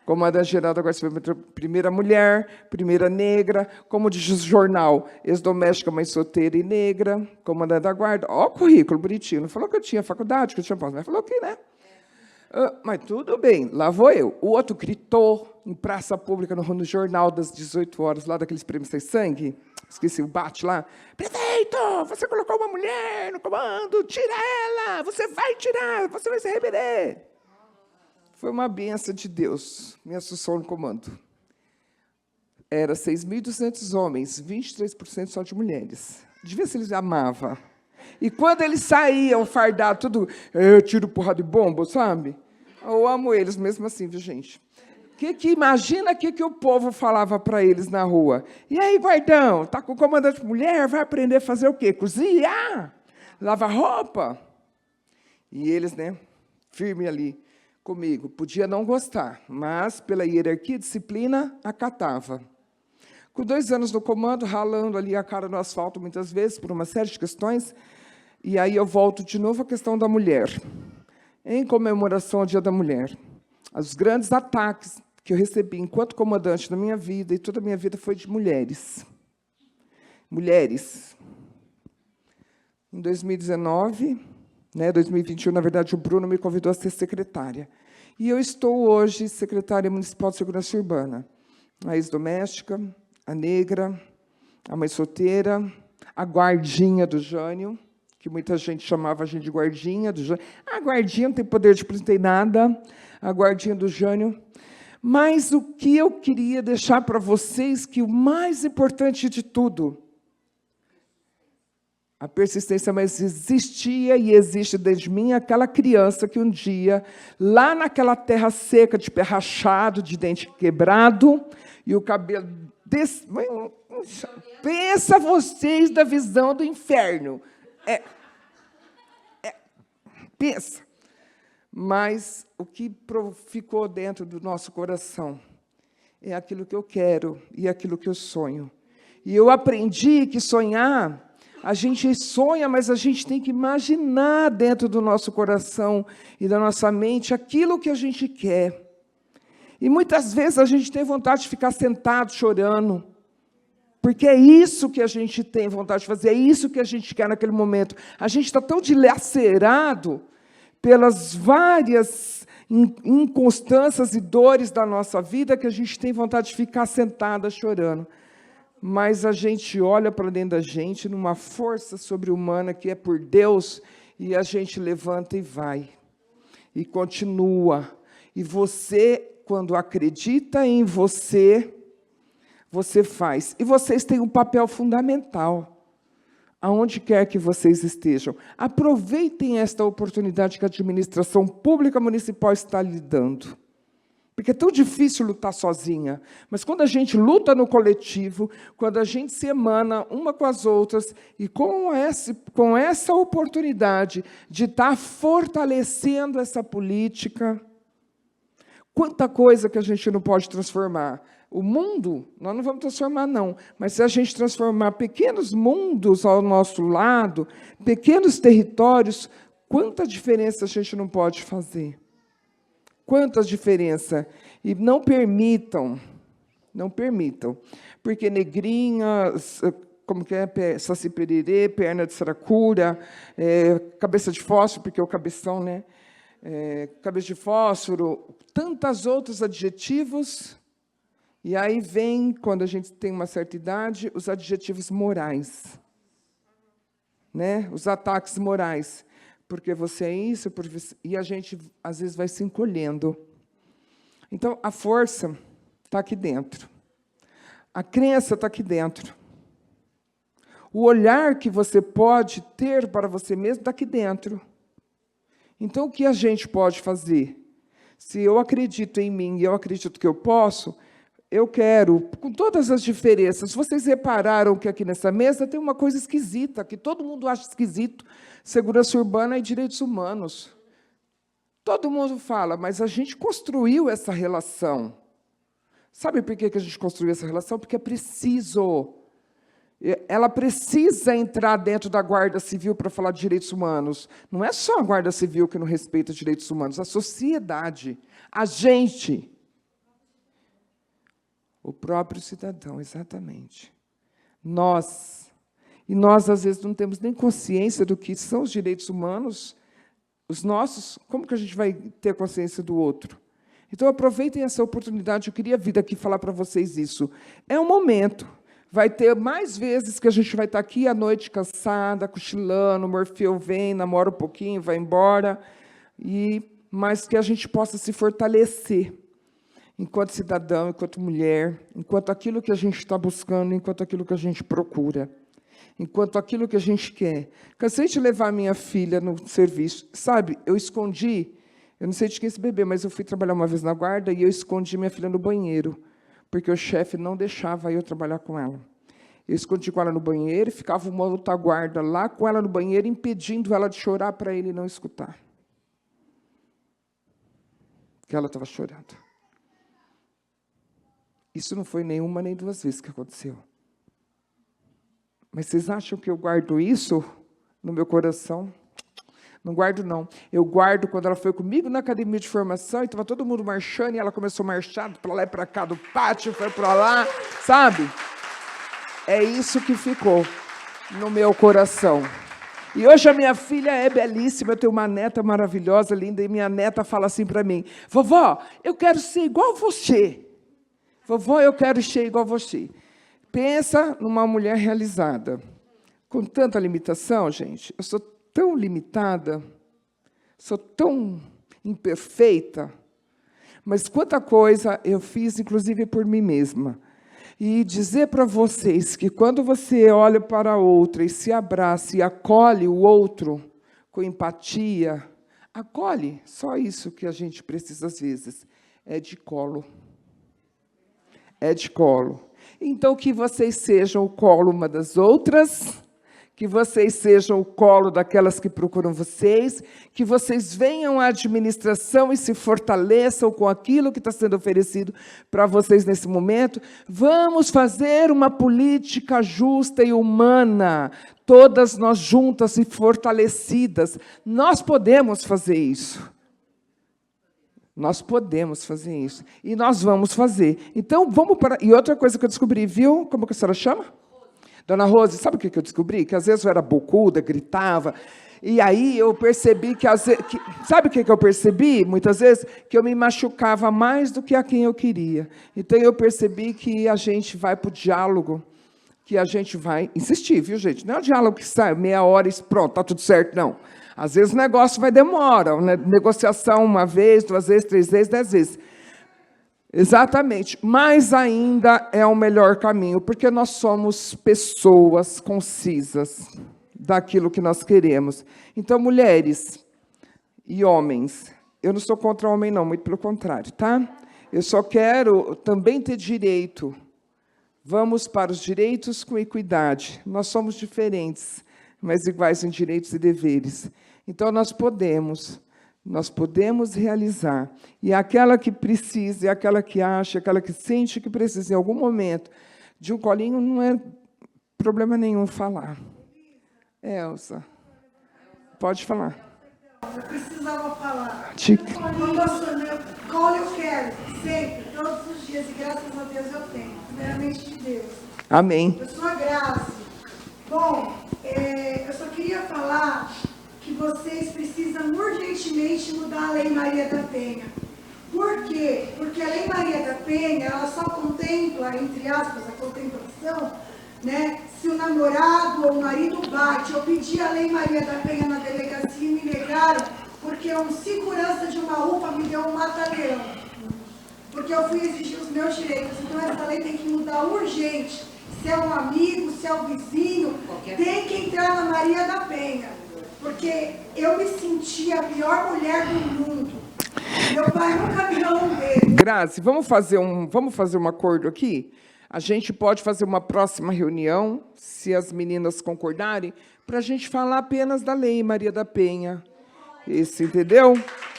Comandante-geral da Guarda Civil Metropolitana, primeira mulher, primeira negra, como diz o jornal, ex-doméstica, mãe solteira e negra, comandante da Guarda. Ó, o currículo bonitinho. Não falou que eu tinha faculdade, que eu tinha pós, mas falou que, né? Mas tudo bem, lá vou eu. O outro gritou em praça pública, no jornal das 18 horas, lá daqueles prêmios sem sangue, esqueci o bate lá. Prefeito, você colocou uma mulher no comando, tira ela, você vai tirar, você vai se arrepender. Foi uma benção de Deus, me assustou no comando. Era 6.200 homens, 23% só de mulheres. Devia ser eles amavam. E quando eles saíam, fardados, tudo, eu tiro porrada de bomba, sabe? Eu amo eles mesmo assim, viu, gente? Imagina o que o povo falava para eles na rua. E aí, guardão, tá com o comandante mulher, vai aprender a fazer o quê? Cozinhar? Lavar roupa? E eles, né, firme ali comigo. Podia não gostar, mas pela hierarquia e disciplina, acatava. Com 2 anos no comando, ralando ali a cara no asfalto muitas vezes, por uma série de questões, e aí eu volto de novo à questão da mulher. em comemoração ao Dia da Mulher. Os grandes ataques que eu recebi enquanto comandante na minha vida, e toda a minha vida, foi de mulheres. Mulheres. Em 2019, 2021, na verdade, o Bruno me convidou a ser secretária. E eu estou hoje secretária municipal de segurança urbana. A ex-doméstica, a negra, a mãe solteira, a guardinha do Jânio, que muita gente chamava a gente de guardinha do Jânio. A guardinha não tem poder de polícia, não tem nada. A guardinha do Jânio. Mas o que eu queria deixar para vocês, que o mais importante de tudo, a persistência, mas existia e existe desde mim aquela criança que um dia, lá naquela terra seca, de pé rachado, de dente quebrado, e o cabelo... Pensa vocês da visão do inferno. Pensa. Mas o que ficou dentro do nosso coração é aquilo que eu quero e aquilo que eu sonho. E eu aprendi que sonhar... A gente sonha, mas a gente tem que imaginar dentro do nosso coração e da nossa mente aquilo que a gente quer. E muitas vezes a gente tem vontade de ficar sentado chorando, porque é isso que a gente tem vontade de fazer, é isso que a gente quer naquele momento. A gente está tão dilacerado pelas várias inconstâncias e dores da nossa vida que a gente tem vontade de ficar sentada chorando. Mas a gente olha para dentro da gente numa força sobre-humana que é por Deus, e a gente levanta e vai, e continua. E você, quando acredita em você, você faz. E vocês têm um papel fundamental, aonde quer que vocês estejam. Aproveitem esta oportunidade que a administração pública municipal está lhe dando. Porque é tão difícil lutar sozinha. Mas quando a gente luta no coletivo, quando a gente se emana uma com as outras, e com essa oportunidade de estar fortalecendo essa política, quanta coisa que a gente não pode transformar. O mundo, nós não vamos transformar, não. Mas se a gente transformar pequenos mundos ao nosso lado, pequenos territórios, quanta diferença a gente não pode fazer. Quanta diferença. E não permitam, porque negrinha, como que é, saci pererê, perna de saracura, cabeça de fósforo, porque é o cabeção, né? Cabeça de fósforo, tantos outros adjetivos, e aí vem, quando a gente tem uma certa idade, os adjetivos morais, né? Os ataques morais. Porque você é isso, e a gente, às vezes, vai se encolhendo. Então, a força está aqui dentro. A crença está aqui dentro. O olhar que você pode ter para você mesmo está aqui dentro. Então, o que a gente pode fazer? Se eu acredito em mim e eu acredito que eu posso, eu quero, com todas as diferenças, vocês repararam que aqui nessa mesa tem uma coisa esquisita, que todo mundo acha esquisito, segurança urbana e direitos humanos. Todo mundo fala, mas a gente construiu essa relação. Sabe por que a gente construiu essa relação? Porque é preciso. Ela precisa entrar dentro da Guarda Civil para falar de direitos humanos. Não é só a Guarda Civil que não respeita direitos humanos, a sociedade, a gente. O próprio cidadão, exatamente. Nós, às vezes, não temos nem consciência do que são os direitos humanos, os nossos, como que a gente vai ter consciência do outro? Então, aproveitem essa oportunidade, eu queria vir aqui falar para vocês isso. É um momento, vai ter mais vezes que a gente vai estar aqui à noite cansada, cochilando, o Morfeu vem, namora um pouquinho, vai embora, mas que a gente possa se fortalecer, enquanto cidadão, enquanto mulher, enquanto aquilo que a gente está buscando, enquanto aquilo que a gente procura, enquanto aquilo que a gente quer. Cansei de levar minha filha no serviço. Sabe, eu escondi, eu não sei de quem é esse bebê, mas eu fui trabalhar uma vez na guarda e eu escondi minha filha no banheiro, porque o chefe não deixava eu trabalhar com ela. Eu escondi com ela no banheiro e ficava uma outra guarda lá com ela no banheiro, impedindo ela de chorar para ele não escutar. Porque ela estava chorando. Isso não foi nenhuma nem duas vezes que aconteceu. Mas vocês acham que eu guardo isso no meu coração? Não guardo, não. Eu guardo quando ela foi comigo na academia de formação e estava todo mundo marchando e ela começou a marchar para lá e para cá do pátio, foi para lá, sabe? É isso que ficou no meu coração. E hoje a minha filha é belíssima, eu tenho uma neta maravilhosa, linda, e minha neta fala assim para mim, vovó, eu quero ser igual a você. Vovó, eu quero ser igual a você. Pensa numa mulher realizada. Com tanta limitação, gente, eu sou tão limitada, sou tão imperfeita, mas quanta coisa eu fiz, inclusive por mim mesma. E dizer para vocês que quando você olha para a outra e se abraça e acolhe o outro com empatia, acolhe, só isso que a gente precisa às vezes, é de colo. É de colo. Então, que vocês sejam o colo uma das outras, que vocês sejam o colo daquelas que procuram vocês, que vocês venham à administração e se fortaleçam com aquilo que está sendo oferecido para vocês nesse momento. Vamos fazer uma política justa e humana, todas nós juntas e fortalecidas. Nós podemos fazer isso. Nós podemos fazer isso. E nós vamos fazer. Então, vamos para... E outra coisa que eu descobri, viu? Como que a senhora chama? Dona Rose, sabe o que eu descobri? Que às vezes eu era bocuda, gritava, e aí eu percebi que, sabe o que eu percebi? Muitas vezes, que eu me machucava mais do que a quem eu queria. Então eu percebi que a gente vai para o diálogo, que a gente vai insistir, viu, gente? Não é o diálogo que sai meia hora e pronto, está tudo certo, não. Às vezes o negócio vai demorar, né? Negociação 1 vez, 2 vezes, 3 vezes, 10 vezes. Exatamente, mas ainda é o melhor caminho, porque nós somos pessoas concisas daquilo que nós queremos. Então, mulheres e homens, eu não sou contra o homem, não, muito pelo contrário, tá? Eu só quero também ter direito. Vamos para os direitos com equidade. Nós somos diferentes, mas iguais em direitos e deveres. Então, nós podemos realizar. E aquela que precisa, aquela que acha, aquela que sente que precisa, em algum momento, de um colinho, não é problema nenhum falar. Elza, pode falar. Eu precisava falar. Colo eu quero, sempre, todos os dias, e graças a Deus eu tenho, primeiramente de Deus. Amém. Eu sou a Graça. Bom, eu só queria falar que vocês precisam urgentemente mudar a Lei Maria da Penha. Por quê? Porque a Lei Maria da Penha, ela só contempla, entre aspas, a contemplação, né, se o namorado ou o marido bate. Eu pedi a Lei Maria da Penha na delegacia e me negaram, porque um segurança de uma UPA me deu um mata-leão. Porque eu fui exigir os meus direitos. Então, essa lei tem que mudar urgente. Se é um amigo, se é um vizinho, tem que entrar na Maria da Penha. Porque eu me senti a pior mulher do mundo. Meu pai nunca me deu um beijo. Grazi, vamos fazer um acordo aqui? A gente pode fazer uma próxima reunião, se as meninas concordarem, para a gente falar apenas da Lei Maria da Penha. Isso, entendeu?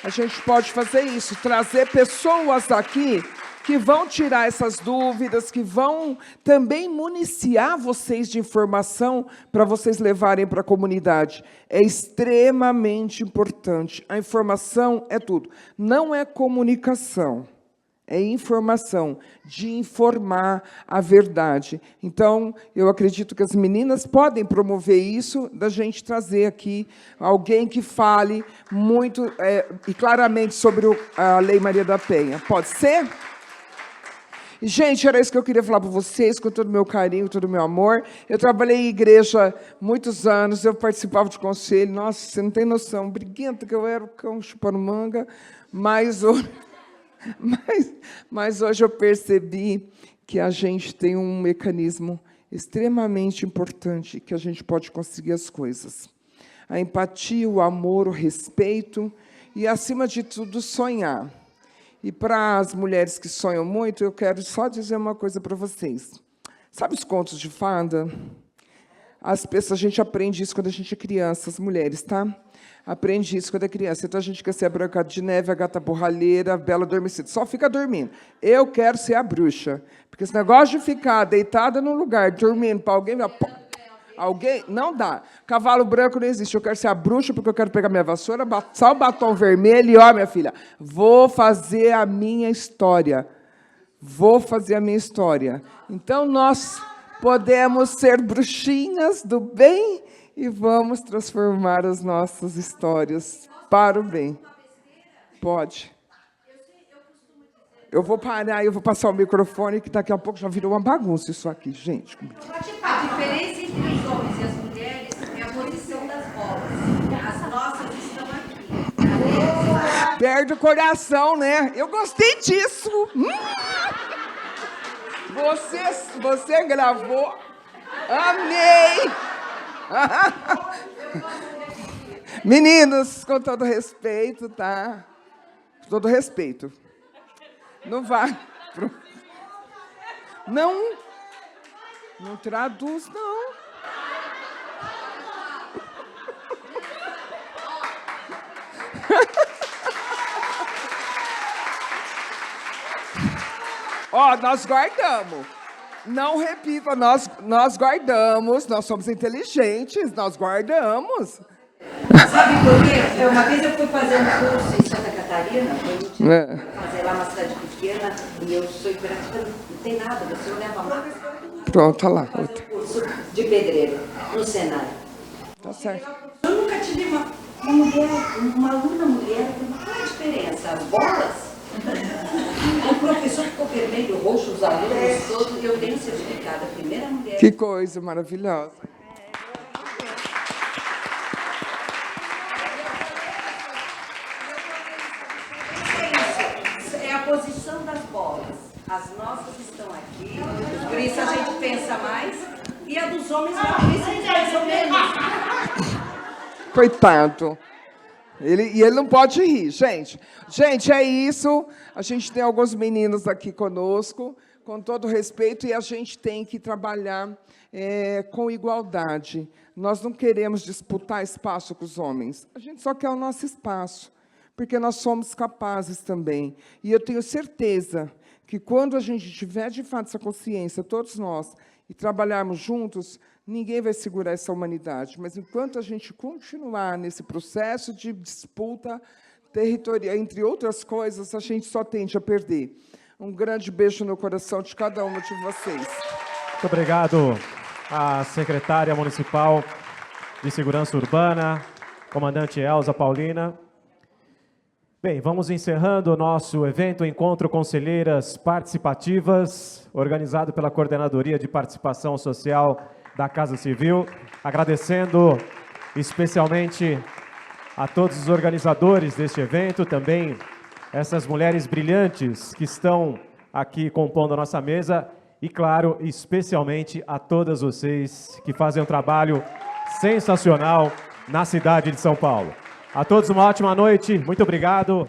A gente pode fazer isso, trazer pessoas aqui que vão tirar essas dúvidas, que vão também municiar vocês de informação para vocês levarem para a comunidade. É extremamente importante. A informação é tudo. Não é comunicação, é informação, de informar a verdade. Então, eu acredito que as meninas podem promover isso, da gente trazer aqui alguém que fale muito e claramente sobre a Lei Maria da Penha. Pode ser? Gente, era isso que eu queria falar para vocês, com todo o meu carinho, todo o meu amor. Eu trabalhei em igreja muitos anos, eu participava de conselho. Nossa, você não tem noção, briguenta que eu era, o cão chupando manga. Mas hoje eu percebi que a gente tem um mecanismo extremamente importante, que a gente pode conseguir as coisas. A empatia, o amor, o respeito e, acima de tudo, sonhar. E para as mulheres que sonham muito, eu quero só dizer uma coisa para vocês. Sabe os contos de fada? A gente aprende isso quando a gente é criança, as mulheres, tá? Aprende isso quando é criança. Então a gente quer ser a Branca de Neve, a Gata Borralheira, a Bela Adormecida. Só fica dormindo. Eu quero ser a bruxa. Porque esse negócio de ficar deitada num lugar, dormindo para alguém... Alguém? Não dá. Cavalo branco não existe. Eu quero ser a bruxa porque eu quero pegar minha vassoura, passar o batom vermelho e, ó, minha filha, vou fazer a minha história. Vou fazer a minha história. Então, nós podemos ser bruxinhas do bem e vamos transformar as nossas histórias para o bem. Pode. Eu vou parar, eu vou passar o microfone, que daqui a pouco já virou uma bagunça isso aqui, gente. A diferença entre os homens e as mulheres é a posição das bolas. As nossas estão aqui. Perde o coração, né? Eu gostei disso. Você gravou. Amei. Meninos, com todo respeito, tá? Com todo respeito. Não vai. Não traduz, não. Ó, nós guardamos. Não repita, nós guardamos, nós somos inteligentes, nós guardamos. Sabe por quê? Uma vez eu fui fazer um curso em Santa Catarina, fazer lá uma cidade pequena, e eu sou imperativa, não tem nada, você não leva mais. Pronto, olha lá. Fazer um curso de pedreiro no Senai. Tá certo. Eu nunca tive uma mulher, uma aluna mulher, qual é a diferença? As bolas? O professor ficou vermelho, roxo, os alunos todos, eu dei um certificado, a primeira mulher. Que coisa maravilhosa. É a posição das bolas. As nossas estão aqui, por isso a gente pensa mais, e a dos homens por isso a gente pensa menos. Coitado. Ele não pode rir, gente. Gente, é isso. A gente tem alguns meninos aqui conosco, com todo respeito, e a gente tem que trabalhar com igualdade. Nós não queremos disputar espaço com os homens. A gente só quer o nosso espaço, porque nós somos capazes também. E eu tenho certeza que quando a gente tiver, de fato, essa consciência, todos nós, e trabalharmos juntos, ninguém vai segurar essa humanidade. Mas, enquanto a gente continuar nesse processo de disputa territorial, entre outras coisas, a gente só tende a perder. Um grande beijo no coração de cada um de vocês. Muito obrigado à secretária municipal de Segurança Urbana, comandante Elza Paulina. Bem, vamos encerrando o nosso evento Encontro Conselheiras Participativas, organizado pela Coordenadoria de Participação Social da Casa Civil, agradecendo especialmente a todos os organizadores deste evento, também essas mulheres brilhantes que estão aqui compondo a nossa mesa e, claro, especialmente a todas vocês que fazem um trabalho sensacional na cidade de São Paulo. A todos uma ótima noite, muito obrigado.